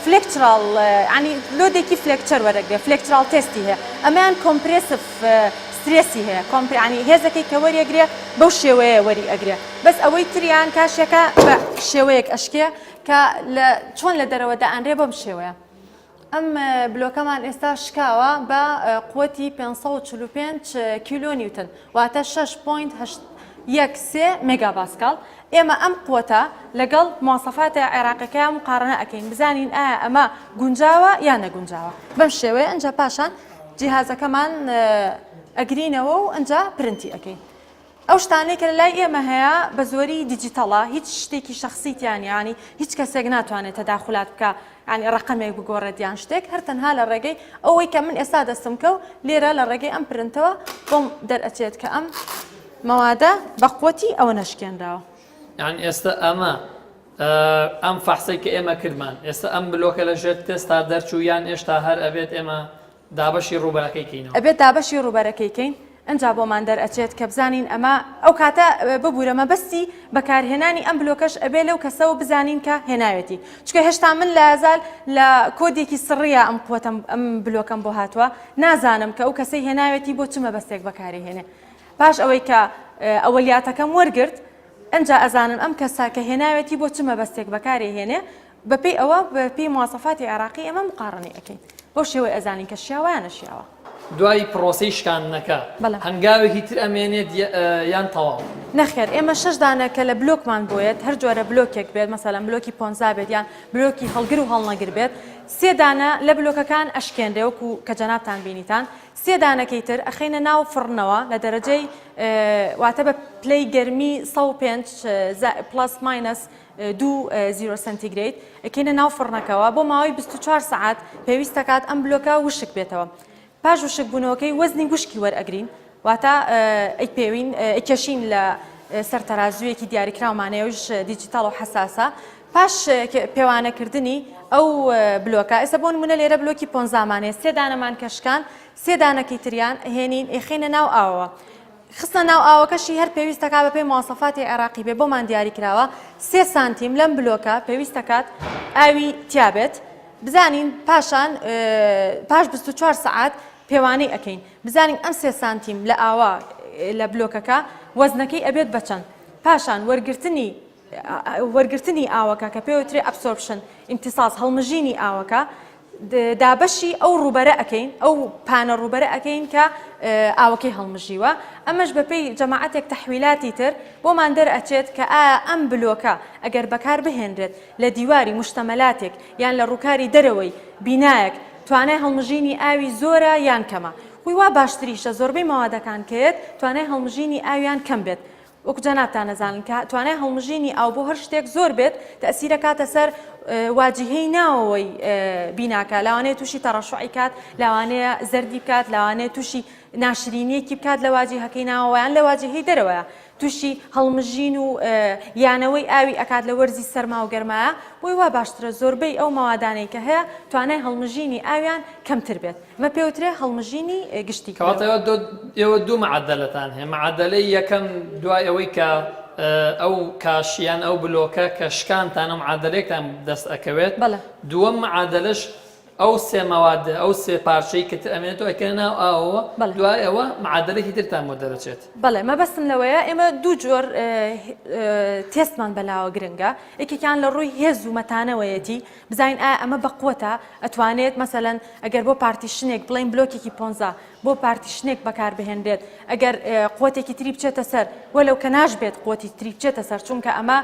فلێکترال ینی لۆدێکی فلێکچەر وەرەگرێ فلێکترال تێستی هەیە ئەمەیان کۆمپرسف سترێسی هەیە کۆمپرانی هێزەکەی کە وەریەگرێ بەو شێوەیە وەری ئەگرێ بەس ئەوەی تریان کاشێکە بە شێوەیەک ئەشکێ کە چۆن لە دەرەوەدا ئەنرێ بەم شێوەیە. ئەم بلۆکەمان ئێستا شکاوە بە قوتی 545 کیلۆنیوتن واتە 6.83 مێگاباسکال. ئێمە ئەم قوتە لەگەڵ مواصفاتە عێراقیەکەیان مقارنە ئەەکەین بزانین ئایا ئەمە گونجاوە یان نەگونجاوە. بەم شێوەیە ئەنجا پاشان جیهازەکەمان ئەگرینەوە و ئەنجا پرنتی ئەەکەین. ئەو شتانەی کە لە لای ئێمە هەیە بە زۆری دیجیتەڵە هیچ شتێکی شخصیتیان ینی هیچ کەسێک ناتوانێت تەداخلات بکە ینی ڕقەمێک بگۆڕێت یان شتێک هەر تەنها لە ڕێگەی ئەوەی کە من ئێستا دەستم کە و لێرە لە ڕێگەی ئەم پرنتەوە بۆم دەرئەچێت کە ئەم مەوادە بە قوتی ئەوە نەشکێنراوە. یان ئێستا ئەمە ئەم فەحسەی کە ئێمە کردمان ئێستا ئەم بلۆکە لەژێر تێستا دەرچوو یان ئێشتا هەر ئەبێت ئێمە دابەشی ڕوبەرەکەی کەینەوە ئەبێت دابەشی ڕوبەرەکەیکەین ئەنجا بۆمان دەرئەچێت کە بزانین ئەمە ئەو کاتە ببوورە مەبەستی بەکارهێنانی ئەم بلۆکەش ئەبێ لەو کەسەوە بزانین کە هێناوێتی چکە هێشتا من لە ئازال لە کۆدێکی سڕیە ئەم قوتم ئەم بلۆکەم بۆ هاتووە نازانم کە ئەو کەسەی هێناوێتی بۆ چ مەبەستێک بەکارهێنێ پاش ئەوەی کە ئەوەلیاتەکەم وەرگرت ئەنجا ئەزانم ئەم کەسا کە هێناوێتی بۆ چ مەبەستێک بەکارهێنێ بەپێی ئەوە بەپێی مواصفاتی عێراقی ئەمە مقارنەی ئەەکەین بۆ شێوەی ئەزانین کە شیاوە نەشیاوە. دوای پرۆسی شکاندنەکە هەنگاوێکی تر ئەمێنێت یان تەواو نەخێر ئێمە 6 دانە کە لە بلۆکمان بۆیێت هەر جۆرە بلۆکێک بێت مەسەلەن بلۆکی پۆنزا بێت یان بلۆکی هەڵگر و هەڵنەگر بێت 3 دانە لە بلۆکەکان ئەشکێنرێ وەکو کە جەنابتان بینیتان 3 دانەکەی تر ئەخینە ناو فڕنەوە لە دەرەجەی واتە بە پلەی گەرمی 105 پلس ماینەس 2 سنتیگرێد ئەکەینە ناو فڕنەکەوە بۆ ماوەی 24 سعات پێویست دەکات ئەم بلۆکە وشک بێتەوە. پاش وشک بوونەوەکەی وەزنی وشکی وەرئەگرین واتە ئەیکێشین لە سەر تەرازویەکی دیاریکراومانەیەوش دیجیتال و حساسە پاش پێوانەکردنی ئەو بلۆکە ئێستا بۆ نمونە لێرە بلۆکی پۆنزامانەیە 3 دانەمان کەشکان 3 دانەکەی تریان هێنین ئێخینە ناو ئاوەوە خستە ناو ئاوەکەشی هەر پێویست دەکات بەپێی مواصفاتی عێراقی بێ بۆمان دیاری کراوە 3 سانتیم لەم بلۆکە پێویست دەکات ئاوی تیابێت بزانین پاشان پاش 24 سعات پێوانەی ئەەکەین بزانین ئەم 3 سانتیم لە ئاوا لە بلۆکەکە وەزنەکەی ئەبێت بەچەند پاشان وەرگرتنی ئاوەکە کە پێوترێ ئەبسۆرپشن ئیمتیساس هەڵمژینی ئاوەکە دابەشی ئەو ڕوبەرە ئەەکەین ئەو پانە ڕوبەرە ئەەکەین کە ئاوەکەی هەڵمژیوە ئەمەش بەپێی جەماعەتێک تەحویلاتی تر بۆمان دەرئەچێت کە ئایا ئەم بلۆکە ئەگەر بەکار بهێنرێت لە دیواری مشتەمەلاتێک یان لە ڕووکاری دەرەوەی بینایەک توانای هەڵمژینی ئاوی زۆرە یان کەمە خۆی وا باشتریشە زۆربەی ماوادەکان کێت توانای هەڵمژینی ئاویان کەم بێت وەکو جەنابتان نەزانن کە توانای هەڵمژینی ئاو بۆ هەر شتێک زۆر بێت تەئسیرە کاتە سەر واجهەی ناوەوەی بیناکە لەوانەیە تووشی تەڕەشوعی کات لەوانەیە زەردی بکات لەوانەیە تووشی ناشرینیەکی بکات لە واجهەکەی ناوەیان لە واجهەی دەرەوەیە تووشی هەڵمژین و یانەوەی ئاوی ئەکات لە وەرزی سەرما و گەرمایە بۆی وا باشترە زۆربەی ئەو ماوادانەی کە هەیە توانای هەڵمژینی ئاویان کەمتر بێت مە پێوترێ هەڵمژینی گشتی ئێوە دوو معادلەتان هەیە معادلەی یەکەم دوای ئەوەی کە ئەو کاشیان ئەو بلۆکە کە شکانتان ئەم معادلەیەکتان دەست ئەکەوێت دووەم معادلەش ئەو سێ مەوادە ئەو سێ پارچەی کە ئەمێنێتەوە ئەکەنە ناو ئاوەوە دوای ئەوە معادلەیەکی ترتان بۆ دەرەچێت بەڵێ مەبەستم لەوەیە ئێمە دوو جۆر تێستمان بەلاوە گرنگە یەکێکیان لە ڕووی هێز و مەتانەوەیەتی بزانین ئایا ئەمە بە قوتە ئەتوانێت مەسەلەن ئەگەر بۆ پارتیشنێک بڵین بلۆکێکی پۆنزا بۆ پارتیشنێک بەکار بهێنرێت ئەگەر قوتێکی تری بچێتە سەر وەلەو کە ناشبێت قوتی تری بچێتە سەر چونکە ئەمە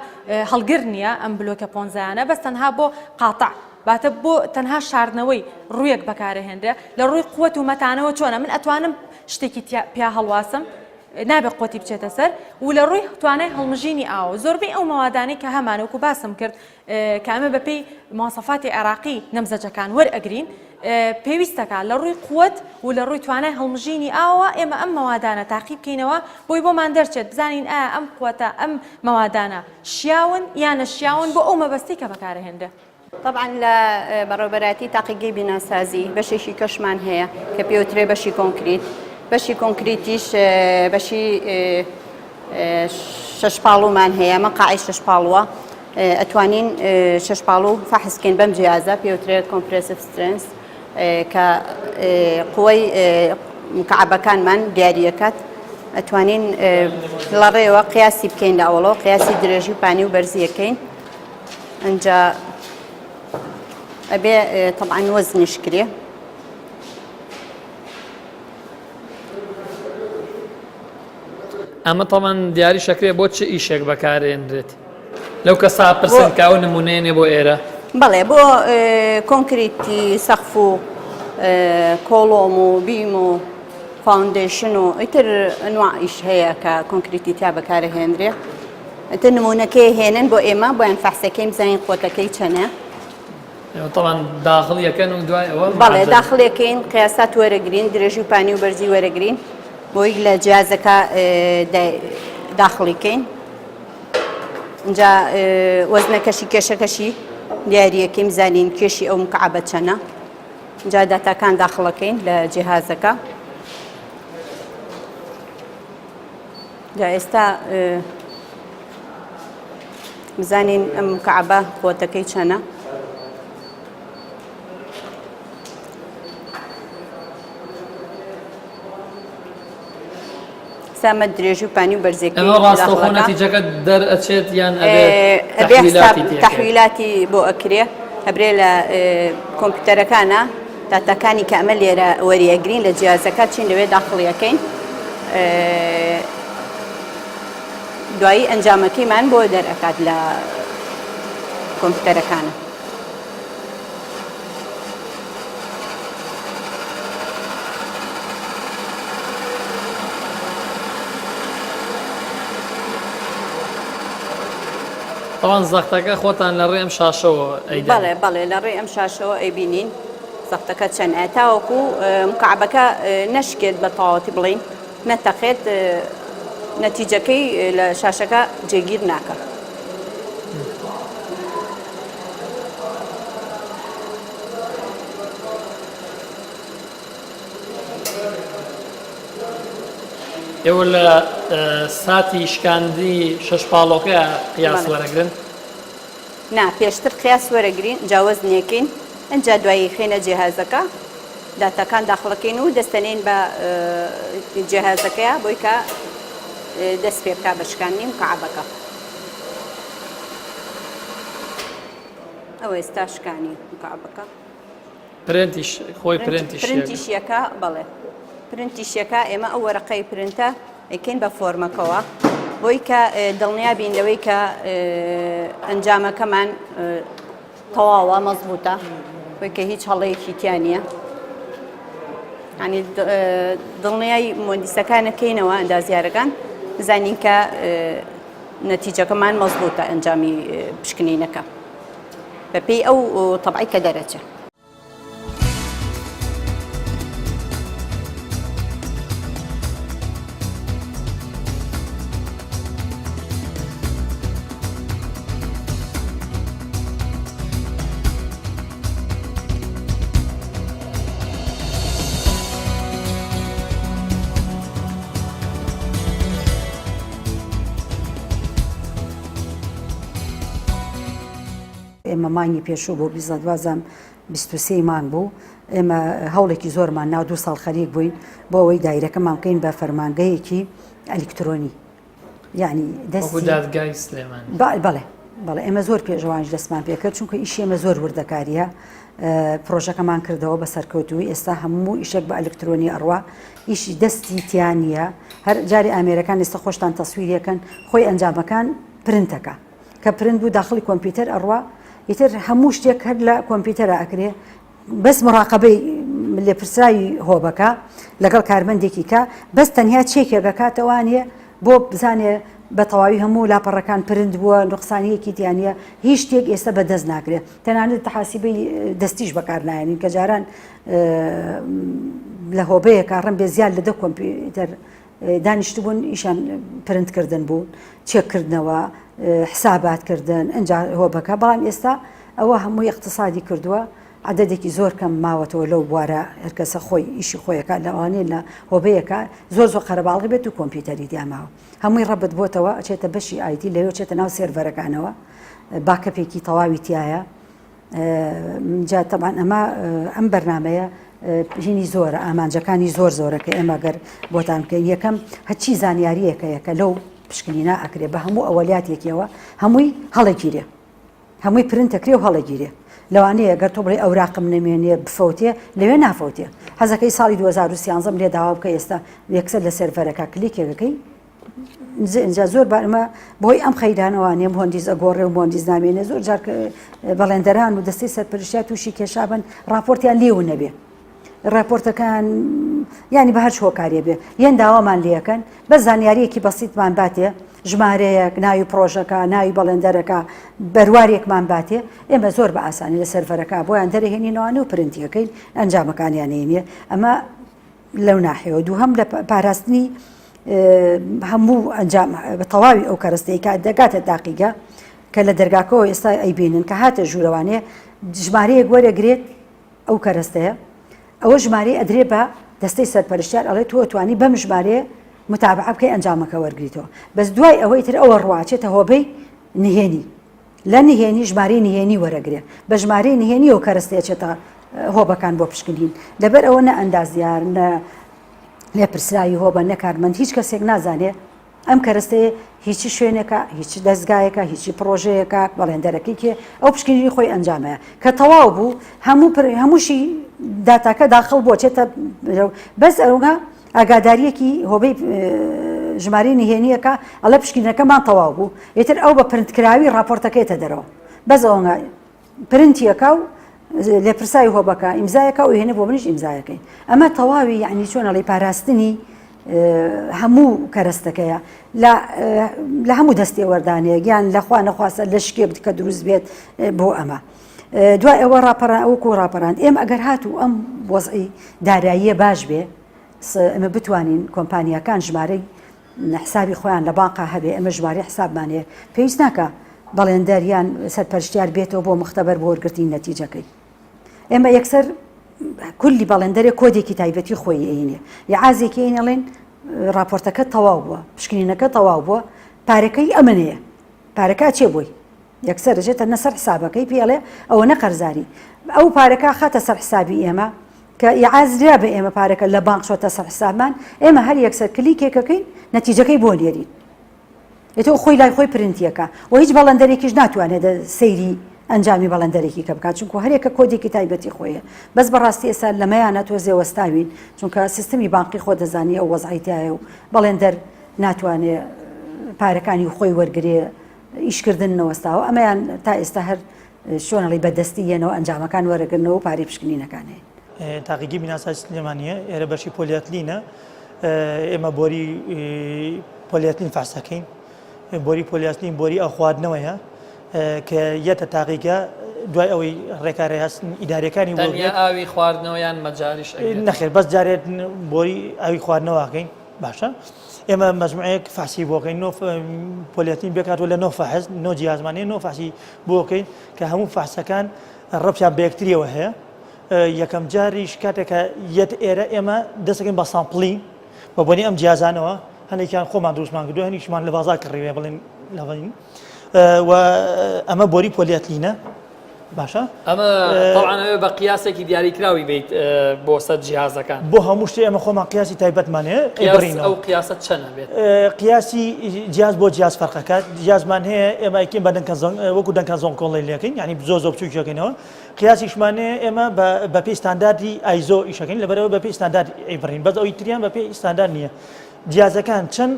هەڵگر نییە ئەم بلۆکە پۆنزایانە بەس تەنها بۆ قاتع باتە بۆ تەنها شاردنەوەی ڕوویەک بەکارهێنرێ لە ڕووی قوت و مەتانەوە چۆنە من ئەتوانم شتێکی پیا هەڵواسم نابێت قوتی بچێتە سەر و لە ڕووی توانای هەڵمژینی ئاوە زۆربەی ئەو مەوادانەی کە هەمانەوەکو باسم کرد کە ئەمە بەپێی مواصفاتی عێراقی نەمزەجەکان وەرئەگرین پێویستەکە لە ڕووی قوت و لە ڕووی توانای هەڵمژینی ئاوە ئێمە ئەم مەوادانە تاقی بکەینەوە بۆی بۆمان دەرچێت بزانین ئایا ئەم قوتە ئەم مەوادانە شیاون یانە شیاون بۆ ئەو مەبەستی کە بەکارهێنرێ. طبعا لە بەڕێوەبەراتی تاقیگەی بیناسازی بەشێکی کەشمان هەیە کە پێوترێ بەشی کۆنکریت بەشی کۆنکریتیش بەشی شەش پاڵومان هەیە مەقاعی شەش پاڵوە ئەتوانین شەش پاڵوو فەحسکەین بەم جیازە پێوترێت کۆمپرسیڤ سترێنث کە قوەی مکعبەکانمان دیاریەکەت ئەتوانین لە ڕێوە قیاسی بکەین لە ئەوڵەوە قیاسی درێژی و پانی و بەرزیەکەین ئەنجا ئەبێ طبعا وەزنیش کرێ ئەمە تەمان دیاری شەکرێ بۆ چه ئیشێک بەکارهێنرێت لەو کە ساپرسنکاو نمونێنێ بۆ ئێرە بەڵێ بۆ کۆنکریتی سەقف و کۆڵۆم و بیم و فاوندیشن و ئیتر ئەنواع ئیش هەیە کە کۆنکریتی تا بەکارهێنرێ ئەتر نمونەکەی هێنن بۆ ئێمە بۆیان فەحسەکەی بزانین قوتەکەی چەنە طبعا داخڵیەکەن و دوای ئەوە بەڵێ داخڵیەکەین قیاسات وەرەگرین درێژی و پانی و بەرزی وەرەگرین بۆی لە جیازەکە داخڵیکەین اینجا وەزنەکەشی کێشەکەشی دیاریەکەی بزانین کێشی ئەو مکعبە چەنە اینجا داتاکان داخڵەکەین لە جیهازەکە جا ئێستا بزانین ئەم مکعبە قوتەکەی چەنە سامە درێژی و پانی و بەرزێکی ئەمە ڕاستەوخۆ نەتیجەکە دەرئەچێت یان ئەبێ تەحویلاتی بۆ ئەکرێ ئەبرێ لە کۆمپیوتەرەکانە داتاکانی کە ئەمە لێرە وەریەگرین لە جیازەکە چین لەوێ داخڵیەکەین دوایی ئەنجامەکەیمان بۆ دەرئەکات لە کۆمپیوتەرەکانە طبعا زەختەکە خۆتان لە ڕێ ئەم شاشەوە ئەیدەن بەڵێ لە ڕێ ئەم شاشەوە ئەیبینین زەختەکە چەند تاوەکو مکعبەکە نەشکێت بە تەواوەتی بڵین نەتەقێت نەتیجەکەی لە شاشەکە جێگیر ناکات ئێوە لە ساتی شکاندی شەش پاڵۆکە قیاس وەرەگرن نا پێشتر قیاس وەرەگرین جاوەزنیەکەین ئەنجا دوایی خێنە جێهازەکە داتاکان داخڵەکەین و دەستەنین بە جێهازەکەیە بۆی کە دەست پێ بکات بە شکاندنی مکعبەکە ئەوە ئێستا شکانی مکعبەکە پرنتیش خۆی پرنتیشیەکە بەڵێ پرنتیشیەکە ئێمە ئەو وەرەقەی پرنتە ئەیکەین بە فۆرمەکەوە بۆی کە دڵنیا بین لەوەی کە ئەنجامەکەمان تەواوە مەزبوطە بۆی کە هیچ هەڵەیەکی تیا نییە ینی دڵنیای مۆندیسەکانەکەینەوە ئەندازیارەکان بزانین کە نەتیجەکەمان مەزبوطە ئەنجامی پشکنینەکە بەپێی ئەو تەبعی کە دەرەچێت ئێمە مانگی پێشوو بۆ 2023 مانگ بوو ئێمە هەوڵێکی زۆرمان ناو 2 ساڵ خەریک بووین بۆ ئەوەی دایرەکەمان بکەین بە فەرمانگەیەکی ئەلکترۆنی یعنی دادگای سلێمان بەڵێ ئێمە زۆر پێشەوانش دەستمان پێکرد چونکە ئیشی ئێمە زۆر وردەکاریە پرۆژەکەمان کردەوە بە سەرکەوتووی ئێستا هەموو ئیشێک بە ئەلکترۆنی ئەڕوا ئیشی دەستی تیانە هەر جاری ئامێرەکان ئێستا خۆشتان تەسویریەکەن خۆی ئەنجامەکان پرنتەکە کە پرنت بوو داخلی کۆمپیوتەر ئەڕوا ئیتر هەموو شتێک هەر لە کۆمپیوتەرە ئەکرێ بەس مراقبەی لێپرسایی هۆبەکە لەگەڵ کارمەندێکی کە بەس تەنیا چێکێکەکاتەوانێ بۆ بزانێ بە تەواوی هەموو لاپەڕەکان پرند بووە نقصانیەکی تیانە هیچ شتێک ئێستا بەدەست ناکرێت تەنانەت تەحاسیبەی دەستیش بەکارنایێنین کە جاران لە هۆبەیەکە ڕەن بێ زیاد لە دە کۆمپیوتەر دانیشت بوون ئیشان پرندکردن بوون چێککردنەوە حساباتکردن ئەنجا هۆبەکە بەڵام ئێستا ئەوە هەمووی اقتصادی کردووە عددێکی زۆر کەم ماوەتەوە لەو بوارە هەرکەسە خۆی ئیشی خۆیەکە لەوانەیە لە هۆبەیەەکە زۆر قەرەباڵغی بێت و کۆمپیوتەری دیاماوە هەمووی ڕەبت بۆتەوە ئەچێتە بەشی ئایتی لەوێ چێتە ناو سێرڤەرەکانەوە باکەپێکی تەواوی تایە جا تەبان ئەم بەرنمەیە ژینی زۆرە ئامانجەکانی زۆرەکە ئێمە گەر بۆتان بکەین یەکەم هەچی زانیاریەکەیەکە لەو پشکنینا ئەکرێ بە هەموو ئەوەلیاتێکیەوە هەمووی هەڵەگیرێ هەمووی پرنتەکرێ و هەڵەگیرێ لەوانەیە گەر تۆ بڵێ ئەوراقم نمێنێ بفەوتێ لەوێ نافەوتێ حەزەکەی ساڵی 2013 لێ داوا بکە ئێستا یەکسەر لە سێرڤەرەکە کلیکێکەکەی اینجا زۆر بارمە بۆی ئەم خەیدانەوانێ مهندیز ئەگۆڕێ و مهندیز نامێنێ زۆر جار بەڵێندەران و دەستەی سەرپەرشتیا تووشی کێشابن راپۆرتیان لێو نەبێ راپۆرتەکان ینی بە هەر هۆکارێ بێ یەن داوامان لەکەن بە زانیاریەکی بەسییتمان باتێ ژمارەیەک ناوی پرۆژەکە ناوی بەڵێندەرەکە بەروارێکمان باتێ ئێمە زۆر بە ئاسانی لە سەرڤەرەکە بۆیان دەرەهێنینەوەوانە و پرنتیەکەین ئەنجامەکانیانێنێ ئەمە لەو ناحەوە دوو هەم لە پاراستنی هەموو ئەنجام بە تەواوی ئەو کەرەستەیە دەگاتە داقیگە کە لە دەرگاکەەوە ئێستا ئەیبینن کە هاتە ژوورەوانێ ژمارەیەک وەرەگرێت ئەو کەرەستەیە ئەوە ژمارەی ئەدرێ بە دەستەی سەرپەرشتیار ئەڵێ تۆ توانی بەم ژمارەیە متابعە بکەی ئەنجامەکە وەرگریتەوە بەس دوای ئەوەی تر ئەوە ڕواچێتە هۆبەی نهێنی لە نهێنی ژمارەی نهێنی وەرەگرێ بە ژمارەی نهێنی ئەو کەرەستەیە چێتە هۆبەکان بۆ پشکنین لەبەر ئەوە نە ئەندازیار نە لێپرسراوی هۆبە نەکارمەند هیچ کەسێک نازانێ ئەم کەرەستەیە هیچی شوێنێکە هیچی دەستگایەکە هیچی پرۆژەیەەکە بەڵێندەرەکەی کێ ئەو پشکنینی خۆی ئەنجامەیە کە تەواو بوو هەمووشی داتاکە داخڵ بۆ چێتە بەس ئەوگە ئاگاداریەکی هۆبەی ژمارەی نهێنیەکە ئەڵە پشکینەکەمان تەواو بوو ئێتر ئەو بە پرنتکراوی راپۆرتەکەیتە دەرەوە بەس ئەوە پرنتیەکە و لێپرسای هۆبەکە ئیمزایەکە و هێنە بۆ منیش ئیمزایەکەی ئەمە تەواوی یعنی چۆنەڵی پاراستنی هەموو کەرەستەکەیە لە هەموو دەستی وەردانەیە گیان لەخوا نەخواستە لە شکێ بکە دروست بێت بۆ ئەمە دوای ئەوە ئەوکو ڕاپەڕاند ئێمە ئەگەر هاتوو ئەم وەزعی داراییە باش بێ ئەمە بتوانین کۆمپانیەکان ژمارەی حسابی خۆیان لە بانقا هەبێ ئەمە ژمارەی حسابمانەیە پێویست ناکە بەڵێندەریان سەرپەرشتیار بێتەوە بۆ مختبەر بۆ وەرگرتنی نەتیجەکەی ئێمە یەکسەر کولی بەڵێندەرێک کۆدێکی تایبەتی خۆی ئەینێ یاعازێکی ئەڵێن راپۆرتەکە تەواو بووە پشکنینەکە تەواو بووە پارەکەی ئەمنەیە پارەکە چێ بووی یەکسەر دەژێتە نەسەر حسابەکەی پێڵێ ئەوە نەقەرزاری ئەو پارەکە خاتە سەر حسابی ئێمە کە یاعازرا بە ئێمە پارەکە لە بانک شۆتە سەر حسابمان ئێمە هەر یەکسەر کلیکێکەکەین نەتیجەکەی بۆ لێرین ئێتەوە خۆی لای خۆی پرنتیەکە و هیچ بەڵێندەرێکیش ناتوانێت سەیری ئەنجامی بەڵێندەرێکی کە بکات چونکە هەرێکە کۆدێکی تایبەتی خۆیە بەس بەڕاستی ئێستا لەمەیانە تۆزێ وەستاوین چونکە سیستمی بانقی خۆ دەزانی ئەو وەزعیتایە و بەڵێندەر ناتوانێت پارەکانی خۆی وەرگێ ئیشکردن نەوەستاوە ئەمەیان تا ئێستا هەر شۆنەڵی بەدەستی یەنەوە ئەنجامەکان وەرەگرنەوە پارەی پشکنینەکانەیە تاقیگی بیناسایی سلێمانیە ئێرە بەشی پۆلیەتلینە ئێمە بۆری پۆلیەتلین فاسەکەین بۆری پۆلیەتلین بۆری ئەو خواردنەوەیە کە یەتە تاقیگە دوای ئەوەی ڕێکارە هەستن ئیدارەکانی تەنیا ئاوی خواردنەوەیان مەجاریش نەخێر بەس جارێت بۆری ئاوی خواردنەوەکەین باشە ئێمە مەجموعەیەک فاسی بۆکەین پۆلیەتلین بێکاتەوە لە 9 فاحز 9 جیازمانەیە 9 فاسی بۆکەین کە هەموو فاسەکان ڕەپیان بە یەکتریەوە هەیە یەکەم جاریش کاتێکە یەت ئێرە ئێمە دەستەکەین بە سامپڵی بە بۆنی ئەم جیازانەوە هەندێکیان خۆمان دروستمان کردو هەنیشمان لە بازار کڕێوێ بڵێن لەڵین و ئەمە بۆری پۆلیەتلینە باشە ئەمە تەواوانەوە بە قیاسێکی دیاریکراوی بیت بۆ سەد جیهازەکان بۆ هەموو شتێ ئەمە خۆمان قیاسی تایبەتمانەیە ئەو قیاسە چەنە بێت قیاسی جیاز بۆ جیاز فەرقەکات جیازمان هەیە ئێمە ئەیکەین بە وەکو دەنکە زۆن کۆڵی لەکەین یعنی زۆ بچووکەکەینەوە قیاسیشمانەیە ئێمە بە پێی ستانداردی ئایزۆ ئیشەکەین لەبەرەوە بە پێی ستاندارد ئەیبڕین بەس ئەوی تریان بە پێی ستاندارد نییە جیازەکان چەند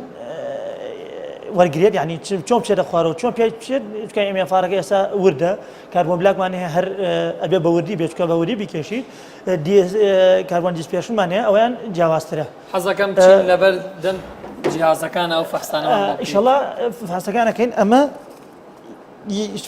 وەرگێت ینی چۆن بچێتە خوارەوە چۆن پێ بچێت ئێمە فارەکە ئێستا وردە کاربۆن بلاکمان هەیە هەر ئەبێ بە وردی بێت بە وردی بیکێشی کاربۆن دیسپێشنمان هەیە ئەویان جیاوازترە حەزەکەم بچین لەبەر جیهازەکان ئەو فەحسانەوە ئیشەڵا فحسەکانەکەین ئەمە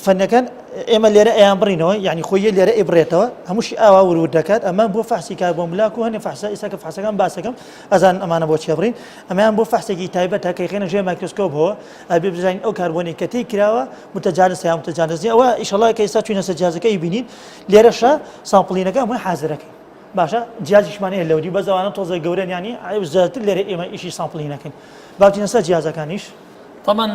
فەنەکان ئێمە لێرە ئەیان بڕینەوە یعنی خۆی لێرە ئێبرێتەوە هەمووشی ئاوا ورود دەکات ئەمە بۆ فحسی کاربۆملاک و هەنێ فحسە ئێستا کە فحسەکان باسەکەم ئەزان ئەمانە بۆ چێ بڕین ئەمەیان بۆ فحسێکی تایبەتە کە خێنە ژێر مایکرۆسکۆپەوە ئەبێ بزانین ئەو کاربۆنی کە تێی کراوە متەجانس یا متەجانس نییە ئەوە ئیشەڵا کە ئێستا چوینە سەر جیهازەکەی بینین لێرەشە سامپڵینەکە هەمووی حازرەکەین باشە جیهازیشمانەیە لەودی بەزەوانە تۆزە گەورەن ینی زیاتر لێرە ئێمە ئیشی سامپڵینەکەین باوتینە سەر جیهازەکانیش طبعا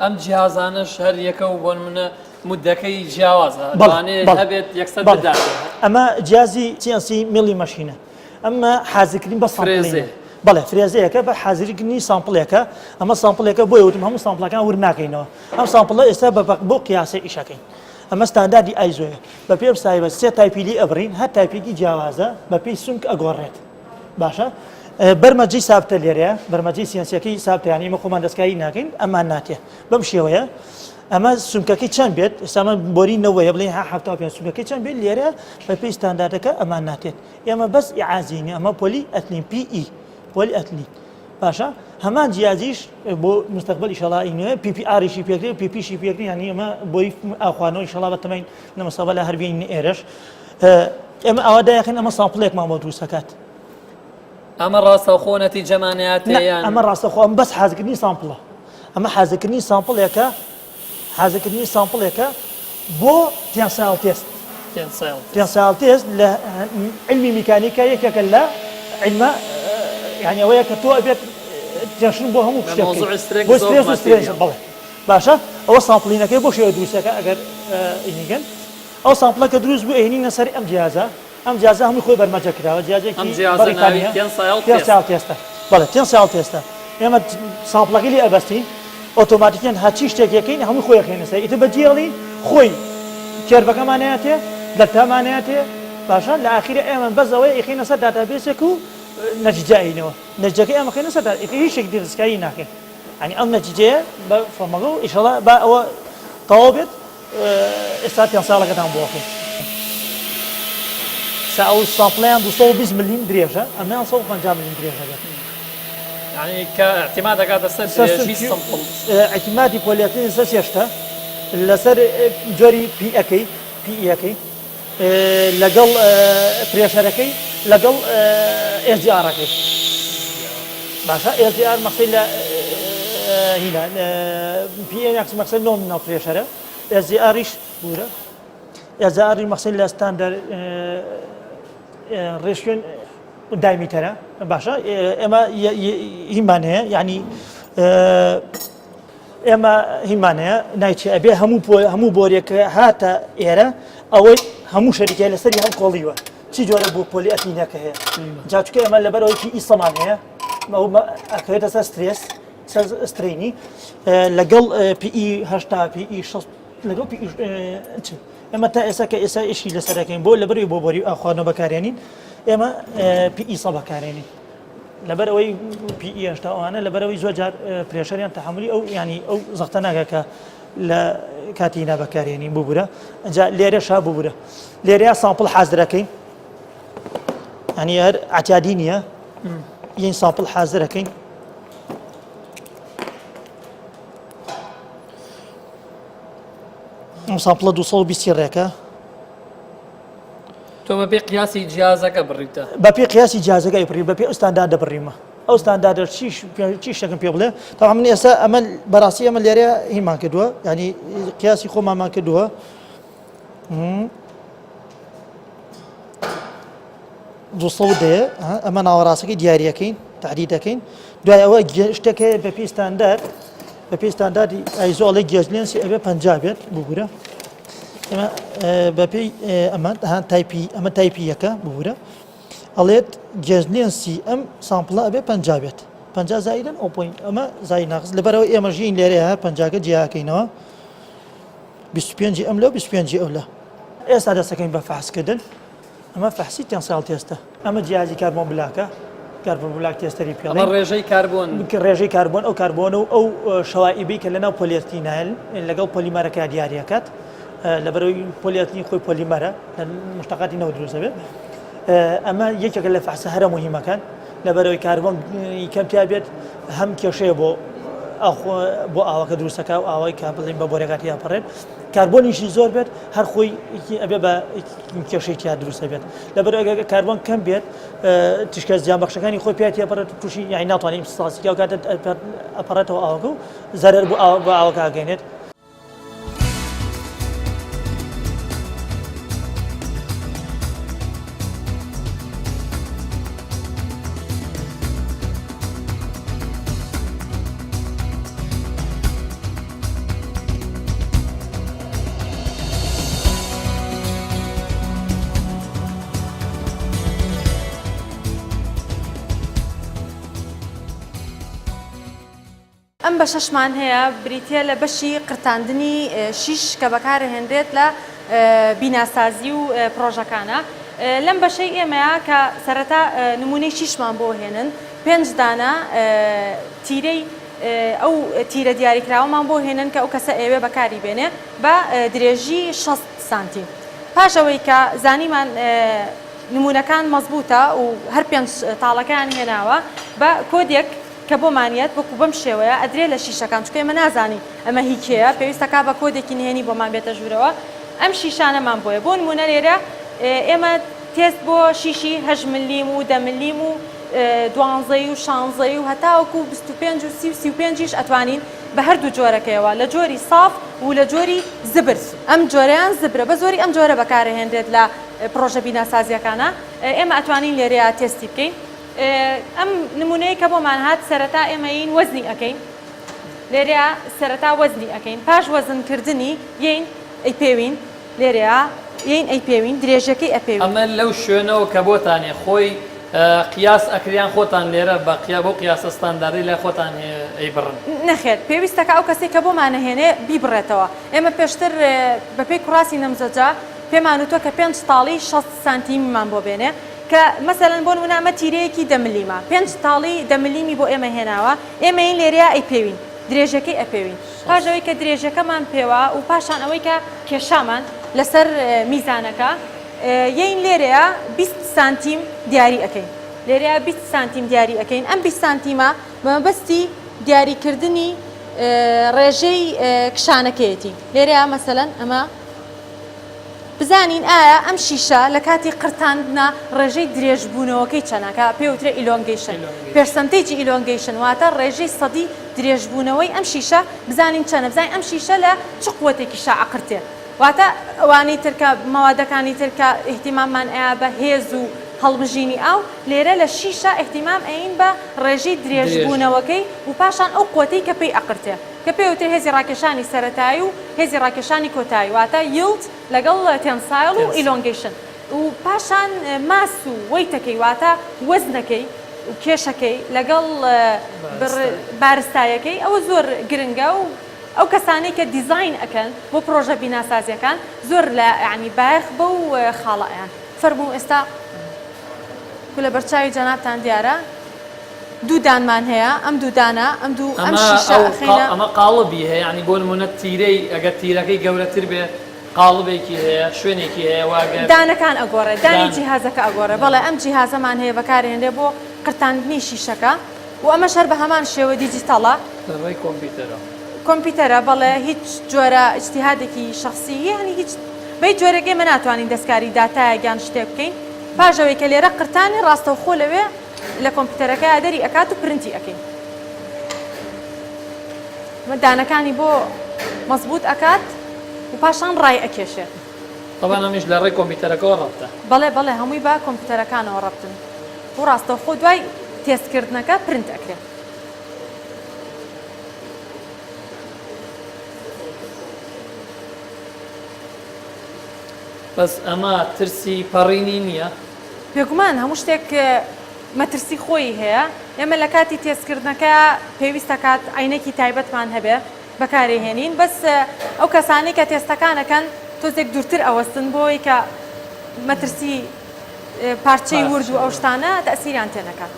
ئەم جیهازانش هەر یەکە و بۆ نمونە مدەکەی جیاوازە دەوانێت هەبێت یەکسەر بدات ئەمە جیازی CNC میلی مەشینە ئەمە حازرکردن بە سامپڵینە بەڵێ فرێزەیەکە بە حازرکردنی سامپڵێکە ئەمە سامپڵێکە بۆ وتم هەموو سامپڵەکان ورناکەینەوە ئەم سامپڵە ئێستا بۆ قیاسی ئیشەکەین ئەمە ستانداردی ئایزۆیە بە پێ سایبە سێ تایپیلی ئەبرین هەر تایپێکی جیاوازە بە پێی سونک ئەگۆڕێت باشە بەرمەجی سابتە لێرەیە بەرمەجی سیەنسیەکەی سابتیانی ئمە خۆمان دەستکاری ناکەین ئەمان ناتێ بەم شێوەیە ئەمە سومکەکەی چەند بێت ئێستامە بۆرینەوەیە بڵێن ها پێ سومەکەی چەند بێت لێرە بە پێی ستانداردەکە ئەمان ناتێت ئێمە بەس ئیعازینی ئەمە پۆلی ئەتلین PE پۆلی ئەتلین باشە هەمان جیازیش بۆ مستقبل ئیشەڵا ئینوێ PPRیشی پێکرێ و PPشی پێکرێ ینی ئەمە بۆی ئاخوانەوە ئیشەڵا بەتەمەین نەمەسەبە لە هەربین ئێرەش ئێمە ئەوە دایەخین ئەمە سامپڵێکمان بۆ دروستەکات ئەمە ڕاستەوخۆ نەتیجەمانەتیان ئەمە ڕاستەخۆ ئەم بەس حازکردنی سامپڵە ئەمە حازکردنی سامپڵێکە حازکردنی سامپڵێکە بۆ تێنسایڵ تێست تێنسایڵ تێست لە علمی میکانیکا یەکێکە لە علمە یعنی ئەوەیە کە تۆ ئەبێت تێنشن بۆ هەموو بۆ سترێس بڵێ باشە ئەوە سامپڵینەکەی بۆ شێوە دروستەکە ئەگەر ئینیگەن ئەو سامپڵەکە دروست بوو ئەهێنینە سەر ئەم جیازە ئەم جیازە هەمووی خۆی بەرمەجە کراوە جیازێکی بەریتانیا تێنسایڵ تێستە بەڵێ تێنسایڵ تێستە ئێمە سامپڵەکەی لێ ئەبەستین ئۆتۆماتیکیان هەچی شتێکەکەین هەموو خۆی خێنە سەر ئیتر بەجێڵی خۆی کێربەکەمانەیەتێ دەتامانەیەتێ باشە لە ئاخیرە ئێمە بەزەوەی ئیخینە سەر داتابێسێک و نەتیجەینەوە نەتیجەکەی ئەمە خێنە سەر هیچ شتێک دەستکاری ناکەین ینی ئەم نەتیجەیە بە فەرمەگە و ئیشەڵا با ئەوە تەواو بێت ئێستا تێنساڵەکەتان بۆخین ئەو سامپڵیان 220 ملیم درێژە ئەمیان 150 ملیم درێژەکە يعني كاعتماد هذا السد اعتمادي بوليتين سيشتا لسر جوري بي اكي لقل بريشركي لقل اس دي ار اكي باشا اس دي ار مقصد هنا بي اكس مقصد نومينال بريشر اس دي ار ايش بورا اس دي ار مقصد ستاندر ريشيون دايمترا باشا اما هيمانه يعني اما هيمانه نايتشي ابي همو بوريك هاتا ايرا او همو شركه لسري هم قوليوا شي جوره بو بولي اتينيا كه جاتك اما لبرو في اصمانه ما اكيد ستريس ستريني لقل بي اي هاشتا بي اي شص لقل بي اما تا اسا كاسا ايشي لسركين بو لبرو بو بوري اخوانو بكاريانين ئێمە PE سە بەکارێنین لەبەرەوەی PE هێشتاوانە لەبەرەوەی زۆر جار پرێشەریان تەحملی ئەو ینی ئەو زەختە ناگە کە لە کاتینا بەکارێنین ببوورە ئەجا لێرەشا ببوورە لێرەیە سامپڵ حازرەکەین ینی هەر ئاعتیادی نییە یین سامپڵ حازرەکەین ئەم سامپڵە 220 ڕێکە تۆ بەپێ قیاسی جیازەکە بڕیتە بەپێ قیاسی جیازەکەی بڕی بەپێ ئەو ستاندارد دەبڕیمە ئەو ستانداردە چی شتێکم پێ بڵێ تاوا من ئێستا ئەمە بەڕاستی ئەمە لێرە هیمان کردووە ینی قیاسی خۆمانمان کردووە دەیە ئەمە ناوەڕاستەکەی دیاریەکەین تحدید دەکەین دوای ئەوە شتێک هەیە بەپێ ستاندارد بەپێ ستانداردی ئایزۆڵی گێژلێنسی ئەبێ 50 بێت ببوورە ئێمە بەپێی ئەمە تایپی ئەمە تایپی یەکە ببوورە ئەڵێت گێژلێنسی ئەم سامپڵە ئەبێ 50 بێت 50 زایدن ئەو پۆین ئەمە زای ناقص لەبەرەوە ئێمە ژین لێرەیە 50 جیاکەینەوە 25 ئەم لەو 25 ئەو لە ئێستا دەستەکەین بە فحسکردن ئەمە فحسی تێنسایڵ تێستە ئەمە جیازی کاربۆن بلاکە کاربۆن بلاک تێستەری پێڵێن ئەمە ڕێژەی کاربۆن ڕێژەی کاربۆن ئەو کاربۆن و ئەو شەوائبی کە لەناو پۆلیەستینایل لەگەڵ پۆلیمەرەکە دیاریەکەات لەبەرەوەی پۆلیەتنی خۆی پۆلیمەرە مشتەقاتی نەوە دروستە بێت ئەمە یەکێکە لە فحسە هەرە مهمەکان لەبەرەوەی کاربۆم کەم پیا بێت هەم کێشەیە بۆ ئاوەکە دروستەکە و ئاوای کا بڵین بە بۆرەکاتی یاپەڕێت کاربۆنیشی زۆر بێت هەر خۆی ئەبێ بە کێشەیەکی دروستە بێت لەبەرەوەی کاربۆن کەم بێت تشکە زیان بەخشەکانی خۆی پێات یاپەڕێت تووشی یانی ناتوانین ساسیکا و کاتە ئەپەڕێتەوە ئاوەکە و زەرەر بۆ ئاوەکە ئاگەینێت. ئەم بە شەشمان هەیە بریتە لە بەشی قرتاندنی شیش کە بەکارهێنرێت لە بیناسازی و پرۆژەکانە لەم بەشەی ئێمەیە کە سەرەتا نمونەی شیشمان بۆ هێنن 5 دانە تیرەی ئەو تیرە دیاریکراوەمان بۆ هێنن کە ئەو کەسە ئێوێ بەکاری بێنێ بە درێژی 6 سانتیم پاشەوەی کە زانیمان نمونونەکان مەزبوطە و هەر 5 تاڵەکان هێناوە بە کۆدێک کە بۆمانیت وەکو بەم شێوەیە ئەدرێ لە شیشەکان چکە ئێمە نازانی ئەمە هیکەیە پێویستەکە بە کۆدێکی نهێنی بۆمان بێتە ژوورەوە ئەم شیشانەمان بۆیە بۆ نمونە لێرە ئێمە تێست بۆ شیشی 8 ملیم و 10 ملیم و 12 و 16 و هەتاوەکو 25 و 35ش ئەتوانین بە هەردوو جۆرەکەیەوە لە جۆری ساف و لە جۆری زبر ئەم جۆرەیان زبرە بە زۆری ئەم جۆرە بەکارهێنرێت لە پرۆژە بیناسازیەکانە ئێمە ئەتوانین لێرەیە تێستی بکەین. ئەم نمونەیە کە بۆمان هات سەرەتا ئێمەین وەزنی ئەەکەین لێرەیە سەرەتا وەزنی ئەەکەین پاش وەزنکردنی یین ئەی پێوین لێرەیە یین ئەی پێوین درێژەکەی ئەپێوین ئەمە لەو شوێنەوە کە بۆتانێ خۆی قیاس ئەکریان خۆتان لێرە بە بۆ قیاسە ستانداردی لای خۆتان ئەی بڕن نەخێت پێویستەکە ئەو کەسێک کە بۆمانەهێنێ بیبڕێتەوە ئێمە پێشتر بەپێی کوڕاستی نەمزەجا پێمان وتۆ کە 5 تاڵی 6 سانتیممان بۆ بێنێ کە مەسەلەن بۆ نمونە تیرەیەکی 10 ملیمە 5 تاڵی 10 ملیمی بۆ ئێمە هێناوە ئێمە این لێرەیە ئەی پێوین درێژەکەی ئەپێوین پاشەوەی کە درێژەکەمان پێوە و پاشان ئەوەی کە کێشامان لەسەر میزانەکە یین لێرەیە 20 سانتیم دیاری ئەەکەین لێرەیە 20 سانتیم دیاری ئەەکەین ئەم 20 سانتیمە بەمەبەستی دیاریکردنی ڕێژەی کشانەکەیەتی لێرەیە مەسەلەن ئەمە بزانین ئایا ئەم شیشە لە کاتی قرتاندنا ڕێژەی درێژبوونەوەکەی چەناکە پێوترە ئیلۆنگیشن پرسنتێجی ئیلۆنگیشن واتە ڕێژەی سەدی درێژبوونەوەی ئەم شیشە بزانین چەنە بزانین ئەم شیشە لە چ قووەتێکی شاعقرتێ واتە ئەوانەی ترکە مەوادەکانی ترکە احتیماممان ئایا بە هێز و هەڵبژینی ئاو لێرە لە شیشە احتیمام ئەین بە ڕێژەی درێژبوونەوەکەی و پاشان ئەو قوتەی کە پێی ئەقرتێ کە پێوتر هێزی ڕاکێشانی سەرەتایی و هێزی ڕاکێشانی کۆتایی واتە یلد لەگەڵ تێنسایل و ئیلۆنگیشن و پاشان ماس و وەیتەکەی واتە وەزنەکەی و کێشەکەی لەگەڵ بارستایەکەی ئەوە زۆر گرنگە و ئەو کەسانەی کە دیزاین ئەەکەن بۆ پرۆژە بیناسازیەکان زۆر لە عنی باەخ بە و خاڵەیان فەرموو ئێستا لە بەرچاوی جەنابتان دیارە دوودانمان هەیە ئەم دوودانە ئەم شیشە ئەمە قاڵبی هەیە ینی بۆ نمونە تیرەی ئەگەر تیرەکەی گەورەتر بێ قاڵبێکی هەیە شوێنێکی هەیە واگە دانەکان ئەگۆڕێ دانی جیهازەکە ئەگۆڕێ بەڵێ ئەم جیهازەمان هەیە بەکارهێنرێ بۆ قرتاندنی شیشەکە و ئەمە شەر بە هەمان شێوە دیجیتەڵە کۆمپیوتەرە بەڵێ هیچ جۆرە ئیجتیهادێکی شخصی یعنی هیچ بەی جۆرەگەی مە ناتوانین دەستکاری داتایەگیان شتێک بکەین پاشەوەی کە لێرە قرتانی ڕاستەوخۆ لەوێ لە کۆمپیوتەرەکە دەری ئەکات و پرنتی ئەەکەین دانەکانی بۆ مەزبوط ئەکات و پاشان ڕای ئەکێشێت طبعا هەمیش لە ڕێی کۆمپیوتەرەکەەوە ڕەبتە بەڵێ هەمووی بە کۆمپیوتەرەکانەوە ڕەبتن و ڕاستەوخۆ دوای تێستکردنەکە پرنت ئەکرێت بەس ئەمە ترسی پەڕینی نییە پێگومان هەموو شتێک مەترسی خۆی هەیە ئێمە لە کاتی تێستکردنەکە پێویستە کات عینەکی تایبەتمان هەبێ بەکارهێنین بەس ئەو کەسانی کە تێستەکانەکەن تۆزێک دوورتر ئەوەستن بۆی کە مەترسی پارچەی ورد و ئەو شتانە تەسیریان تێنەکات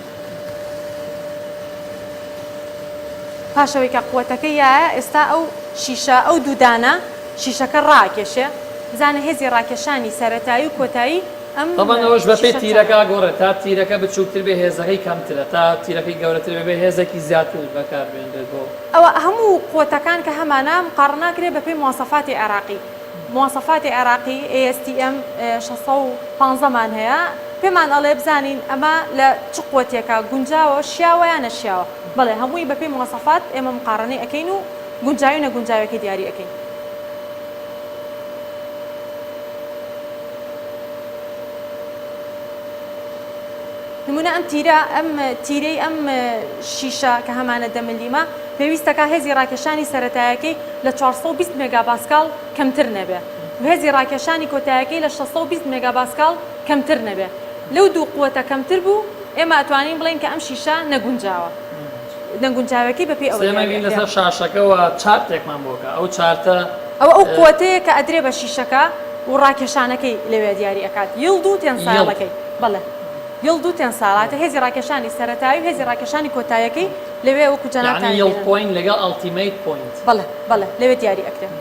پاشەوەی کە قووەتەکەی یایە ئێستا ئەو شیشە ئەو دوودانە شیشەکە ڕاکێشێ بزانە هێزی ڕاکێشانی سەرەتایی و کۆتایی طبعا ئەوەش بەپێی تیرەکە گۆڕێت تا تیرەکە بچووکتر بێ هێزەکەی کەمترە تا تیرەکەی گەورەتر بێ هێزێکی زیاتر بەکاربێنرێت بۆ ئەوە هەموو قوتەکان کە هەمانە مقارن ناکرێت بەپێی مواصفاتی عێراقی مواصفاتی عێراقی ASTM 615مان هەیە پێمان ئەڵێ بزانین ئەمە لە چ قوتێکە گونجاوە شیاوە یان نەشیاوە بەڵێ هەمووی بەپێی مواصفات ئێمە مقارنەی ئەەکەین و گونجاوی نەگونجاوەکەی دیاری ئەەکەین نمونە ئەم تیرەی ئەم شیشە کە هەمانە 10 ملیمە پێویستەکە هێزی ڕاکێشانی سەرەتایەکەی لە 420 مێگاباسکال کەمتر نەبێ و هێزی ڕاکێشانی کۆتایەکەی لە 620 مێگاباسکال کەمتر نەبێ لەو دوو قووەتە کەمتر بوو ئێمە ئەتوانین بڵین کە ئەم شیشە نەگونجاوە نەگونجاوەکەی بەپێی ئەوەی لەسەر شاشەکەەوە چارتێکمان بۆکە ئەو چارتە ئەو قووەتەیە کە ئەدرێ بە شیشەکە و ڕاکێشانەکەی لەوێ دیاری ئەکات یڵد و تێنساڵەکەی بەڵێ یڵد و تێنساڵاتە هێزی ڕاکێشانی سەرەتایی و هێزی ڕاکێشانی کۆتایەکەی لەوێ وەکو جەنابتان یڵد پۆینت لەگەڵ ئەڵتیمەیت پۆینت بەڵێ لەوێ دیاری ئەکرێت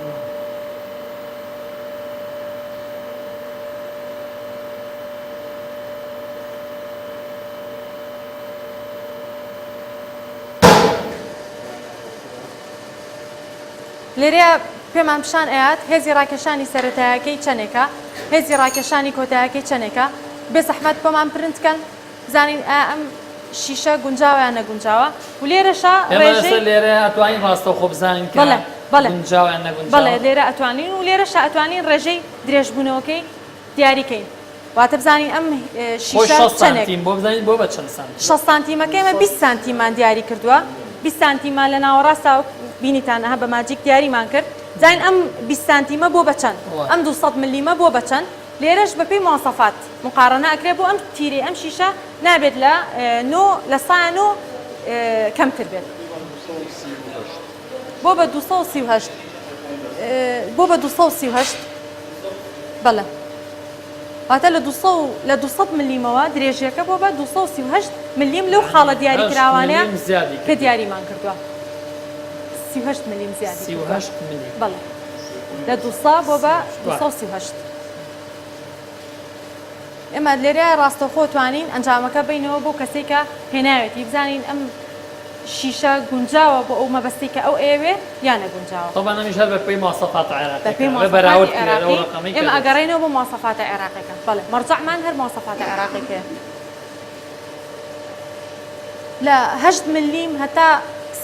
لێرەیە پێمان پیشان ئەیات هێزی ڕاکێشانی سەرەتایەکەی چەندێکە هێزی ڕاکێشانی کۆتایەکەی چەندێکە بێ زەحمەت بۆمان پرنتکەن بزانین ئەم شیشە گونجاوە یان نەگونجاوە و لێرەشە ڕێژەی لێرە ئەتوانین ڕاستەوخۆ بزانین کە گونجاوە یان نەگونجاوە بەڵێ لێرە ئەتوانین و لێرەشە ئەتوانین ڕێژەی درێژبوونەوەکەی دیاریکەین واتە بزانین ئەم شیشە چەندێک بۆ بزانین بۆ بە چەند سانتیم 6 سانتیمەکەی ئێمە 20 سانتیمان دیاری کردووە 20 سانتیمان لە ناوەڕاستە بینیتان ئەها بە ماجیک دیاریمان کرد زین ئەم 20 سانتیمە بۆ بەچەند ئەم 200 ملیمە بۆ بەچەند لێرەش بەپێی مواصفات مقارنە ئەکرێت بۆ ئەم تیرەی ئەم شیشە نابێت لە 9 کەمتر بێت بۆ بە 238 بۆ بە 238 بەڵێ واتە لە 200 ملیمەوە درێژیەکە بۆ بە 238 ملیم لەو خاڵە دیاریکراوانەیە کە دیاریمان کردووە 38 ملیم زیادی 38 ملیم بەڵێ لە 200 بۆ بە 238 ئێمە لێرە ڕاستەخۆ توانین ئەنجامەکە بینەوە بۆ کەسێک کە هێناوێتی بزانین ئەم شیشە گونجاوە بۆ ئەو مەبەستی کە ئەو ئێوێ یان نەگونجاوە طبعا ئەمیش هەر بەپێی مواصفات عێراقی بەپێی مواصفاتی عێراقی ئێمە ئەگەڕێنەوە بۆ مواصفاتە عێراقیەکە بەڵێ مەرجەعمان هەر مواصفاتە عێراقیەکەیە لە 8 ملیم هەتا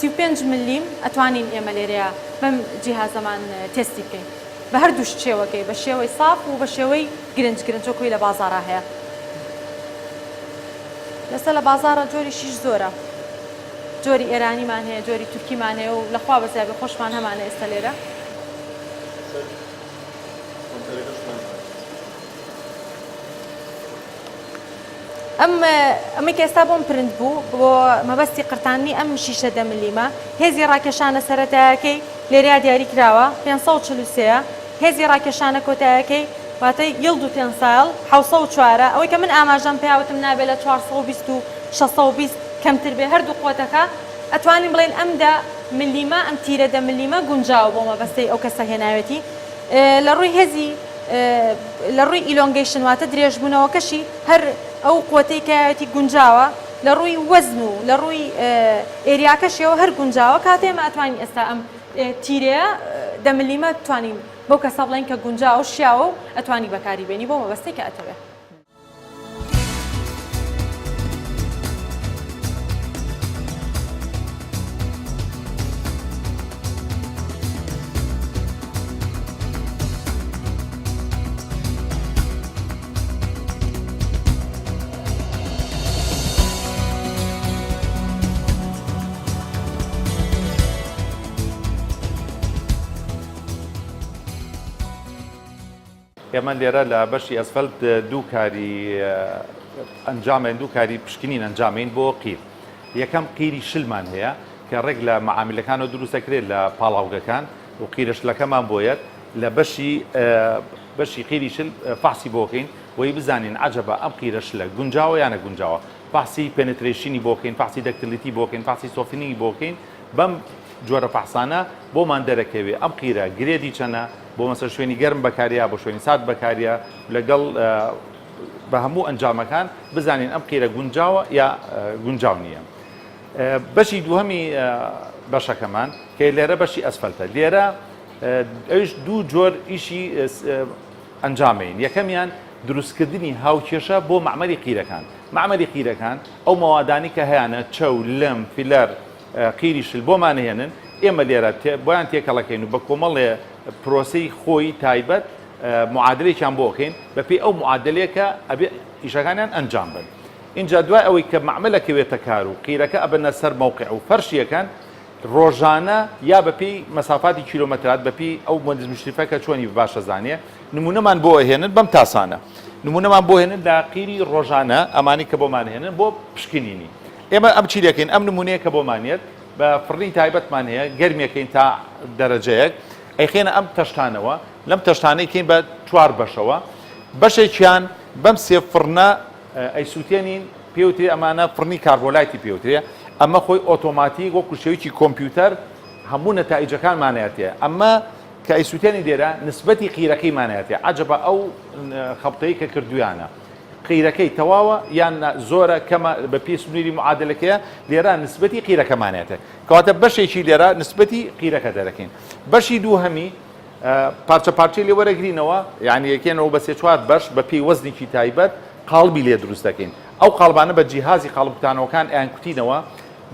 35 ملیم ئەتوانین ئێمە لێرەیە بەم جیهازەمان تێستی بکەین بە هەردوو شێوەکەی بە شێوەی ساف و بە شێوەی گرنجۆکۆی لە بازاڕا هەیە لەسەر لە بازاڕە جۆری شیش زۆرە جۆری ئێرانیمان هەیە جۆری تورکیمان هەیە و لەخوا بەزیابێ خۆشمان هەمانە ئێستا لێرە ئەمە کە ئێستا بۆم پرند بوو بۆ مەبەستی قرتانی ئەم شیشە 10 ملیمە هێزی ڕاکێشانە سەرەتایەکەی لێریا دیاری کراوە 543 هێزی ڕاکێشانە کۆتایەکەی واتە یڵد و تێنساڵ 704 ئەوەی کە من ئاماژەم پێیاوتم نابێت لە 420 و 620 کەمتر بێ هەردوو قوتەکە ئەتوانین بڵێن ئەم 10 ملیمە ئەم تیرە 10 ملیمە گونجاوە بۆ مەبەستەی ئەو کەسە هێناوێتی لە ڕووی هێزی لە ڕووی ئیلۆنگەیشن واتە درێژبوونەوەکەشی هەر ئەو قوتەی کایەتی گونجاوە لە ڕووی وەزن و لە ڕووی ئێریاکەشەوە هەر گونجاوە کاتێمە ئەتوانین ئێستا ئەم تیرەیە 10 ملیمە توانین بۆ کەسە بڵێن کە گونجاوە و شیاوە و ئەتوانی بەکاری بێنی بۆ مەبەستەی کە ئەتەوێت ئێمە لێرە لە بەشی ئەسفەلت دوو کاری ئەنجامێن دوو کاری پشکنین ئەنجامین بۆ قیر یەکەم قیری شلمان هەیە کە ڕێک لە معاملەکانەوە دروستەکرێت لە پاڵاوگەکان و قیرەشلەکەمان بۆیەت لە بەشی قیری شل فحسی بۆکەین وی بزانین عەجەبە ئەم قیرەشلە گونجاوە یان نەگونجاوە فحسی پێنترێشنی بۆکەین فحسی دەکتلیتی بۆکەین فحسی سۆفینی بۆکەین بەم جۆرە فحسانە بۆمان دەرەکەوێ ئەم قیرە گرێدی چەنە بۆ مەسەر شوێنی گەرم بەکاریا بۆ شوێنی سات بەکاریا لەگەڵ بە هەموو ئەنجامەکان بزانین ئەم قیرە گونجاوە یا گونجاو نییە. بەشی دووهەمی بەشەکەمان کە لێرە بەشی ئەسفەلتە لێرە ئەوش دوو جۆر ئیشی ئەنجامین. یەکەمیان دروستکردنی هاوکێشە بۆ معمەری قیرەکان. معمەری قیرەکان ئەو مەوادانی کە هەیەە چەو لەم فیلەر قیری شل بۆمان هێنن ئێمە لێرە بۆیان تێکەڵەکەین و بە کۆمەڵێ پرۆسی خۆی تایبەت معادلێکیان بۆکەین بەپێی ئەو معادلەیەکە ئەبێ ئیشەکانیان ئەنجام بن. اینجا دوای ئەوەی کە معمەلەکەوێتە کار و قیرەکە ئەبنە سەر مووقع و فەرشیەکان ڕۆژانە یا بەپێی مەسافاتی کیلۆمەترات بەپی ئەو مشتریفەکە چۆنی باشە زانێ نمونەمان بۆ هێنن بەم تاسانە نمونەمان بۆ هێنن لا قیری ڕۆژانە ئەمانی کە بۆمان هێنن بۆ پشکنینی ئێمە ئەم چی دەکەین ئەم نمونەیە کە بۆمانێت بە فڕی تایبەتمان هەیە گەرمێکەین تا دەرەجەیەک ئەیخێنە ئەم تەشتانەوە لەم تەشتانەیەکەین بە 4 بەشەوە بەشێکیان بەم سێ فڕنە ئەیسووتێنین پێوتری ئەمانە فڕنی کاربۆلایتی پێوترێ ئەمە خۆی ئۆتۆماتیک وەکو شێوکی کۆمپیوتەر هەموو نەتائیجەکانمانایەتێ ئەمە کە ئەیسووتێنی دێرە نسبەتی قیرەکەیمانایەتێ عەجەبە ئەو خەبتەی کە کردویانە قیرەکەی تەواوە یان زۆرە کەمە بە پێی سنووری معادلەکەیە لێرە نسبەتی قیرەکەمانێتێ کەواتە بەشێکی لێرە نسبەتی قیرەکە دەرەکەین. بەشی دووهەمی پارچە پارچەی لێ وەرەگرینەوە یعنی یەکێنەوە بە 3-4 بەش بە پێی وەزنێکی تایبەت قاڵبی لێ دروست دەکەین. ئەو قاڵبانە بە جیهازی قاڵبکوتانەوەکان ئەیان کوتینەوە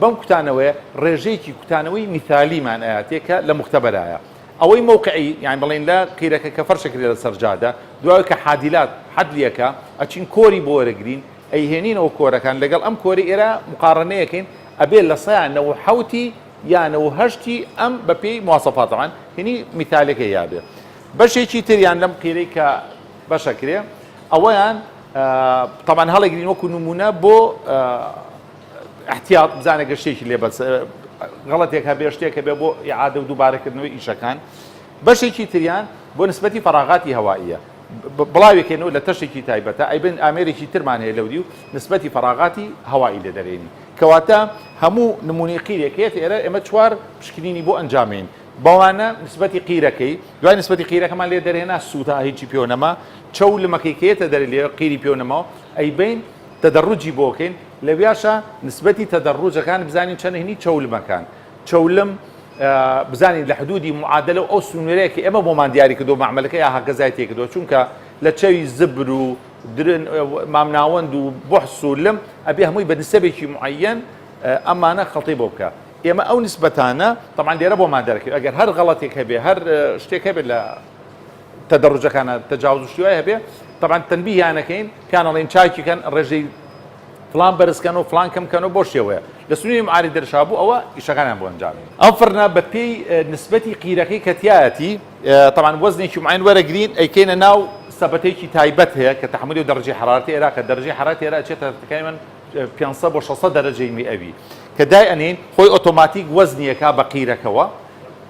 بەم کوتانەوەی ڕێژەیەکی کوتانەوەی میثالیمان ئاەتێکە لە مختبەرایە ئەوەی مووقعی یان بڵێن لە قیرەکە کە فەرشەکرێ لە سەرجادە دوای کە حادیلات حەدلیەکە ئەچین کۆری بۆ وەرەگرین ئەیهێنینەوە کۆرەکان لەگەڵ ئەم کۆری ئێرە مقارنەیەکەین ئەبێ لە سەیانەوە حوتی یانەوە هەشتی ئەم بەپێی مواسەفاتەوان هێنی میثالێکە یابێ. بەشێکی تریان لەم قیرەی کە بەشەکرێ ئەوەیان طبعا هەڵەگرین وەکو نمونە بۆ احتیاط بزانە گەشتێکی لێ بەس غەڵەتێک هەبێ شتێکە بێ بۆ ئیعادە و دووبارەکردنەوەی ئیشەکان. بەشێکی تریان بۆ نسبەتی فەراغاتی هەوائیە بڵاوێکێنەوە لە تەشێکی تایبەتە ئەیبن ئامێرێکی ترمان هەیە لەودی و نسبەتی فەراغاتی هەوایی لێ دەرێنی کەواتە هەموو نمونەی قیرێکێت ئێرە ئێمە 4 پشکنینی بۆ ئەنجامین بەوانە نسبەتی قیرەکەی دوای نسبەتی قیرەکەمان لێ دەرێنا سووتا هیچی پێوەنەما چەو لمەکەیکێتە دەرێ لێ قیری پێوەنەماوە ئەیبین تەدەڕوجی بۆکەین لەویاشە نسبەتی تەدەڕوجەکان بزانین چەند هینی چەولمەکان چەولم بزانین لە حدودی معادلە ئەو سنوورەیەکی ئێمە بۆمان دیاری کردو معمەلەکە یا هەکەزای تێکردەوە چونکە لە چەوی زبر و مامناوەند و بۆحس و لم ئەبێ هەمووی بە نسبێکی معەن ئەمانە خەڵتی بۆ بکە ئێمە ئەو نسبەتانە طبعا لێرە بۆمان دەرەکەوێت ئەگەر هەر غەڵەتێک هەبێ هەر شتێک هەبێت لە تەدەڕوجەکانە تەجاوز شتوای هەبێ طبعا تەنبیهیانەکەین پیانەڵێن چاکیکەن ڕێژەی فلان بەرزکەن و فلان کەمکەنەوە بۆ شێوەیە لە سنووری معاری دەرشابوو ئەوە ئیشەکانیان بۆ ئەنجامین. ئەم فڕنە بە پێی نسبەتی قیرەکەی کەتیایەتی طبعا وەزنێکی معین وەرەگرین ئەیکەینە ناو سەبەتێکی تایبەت هەیە کە تەحملی و دەرەجەی حرارەتی ئێرا کە دەرەجەی حرارەتی ئێرا ئەچێتە تقریباً 500 بۆ 600 دەرەجەی میئەوی کە دای ئەنین خۆی ئۆتۆماتیک وەزنیەکە بە قیرەکەوە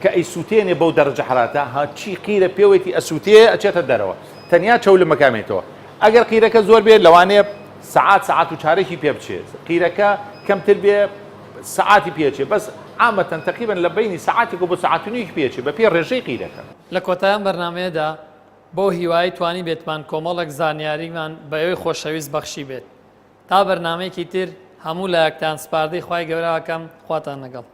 کە ئەیسووتێنێ بەو دەرەجە حرارەتە هاچی قیرە پێوێتی ئەسووتێ ئەچێتە دەرەوە تەنیا چەولمەکامێتەوە ئەگەر قیرەکە زۆر بێت لەوانەیە ساعات و چارێکی پێ بچێت قیرەکە کەمتر بێ ساعتی پێچێ بەس عامەتەن تقریبا لە بینی ساعتێک و بۆ ساعتونیش پێچێ بە پێ ڕێژەی قیرەکە. لە کۆتاییان بەرنمەیەدا بۆ هیوایی توانی بێتمان کۆمەڵێک زانیاریمان بە ئەوەی خۆشەویست بەخشی بێت تا بەرنمەیەکی تر هەموو لایەکتان سپاردەی خوای گەورەکەم خواتان لەگەڵ.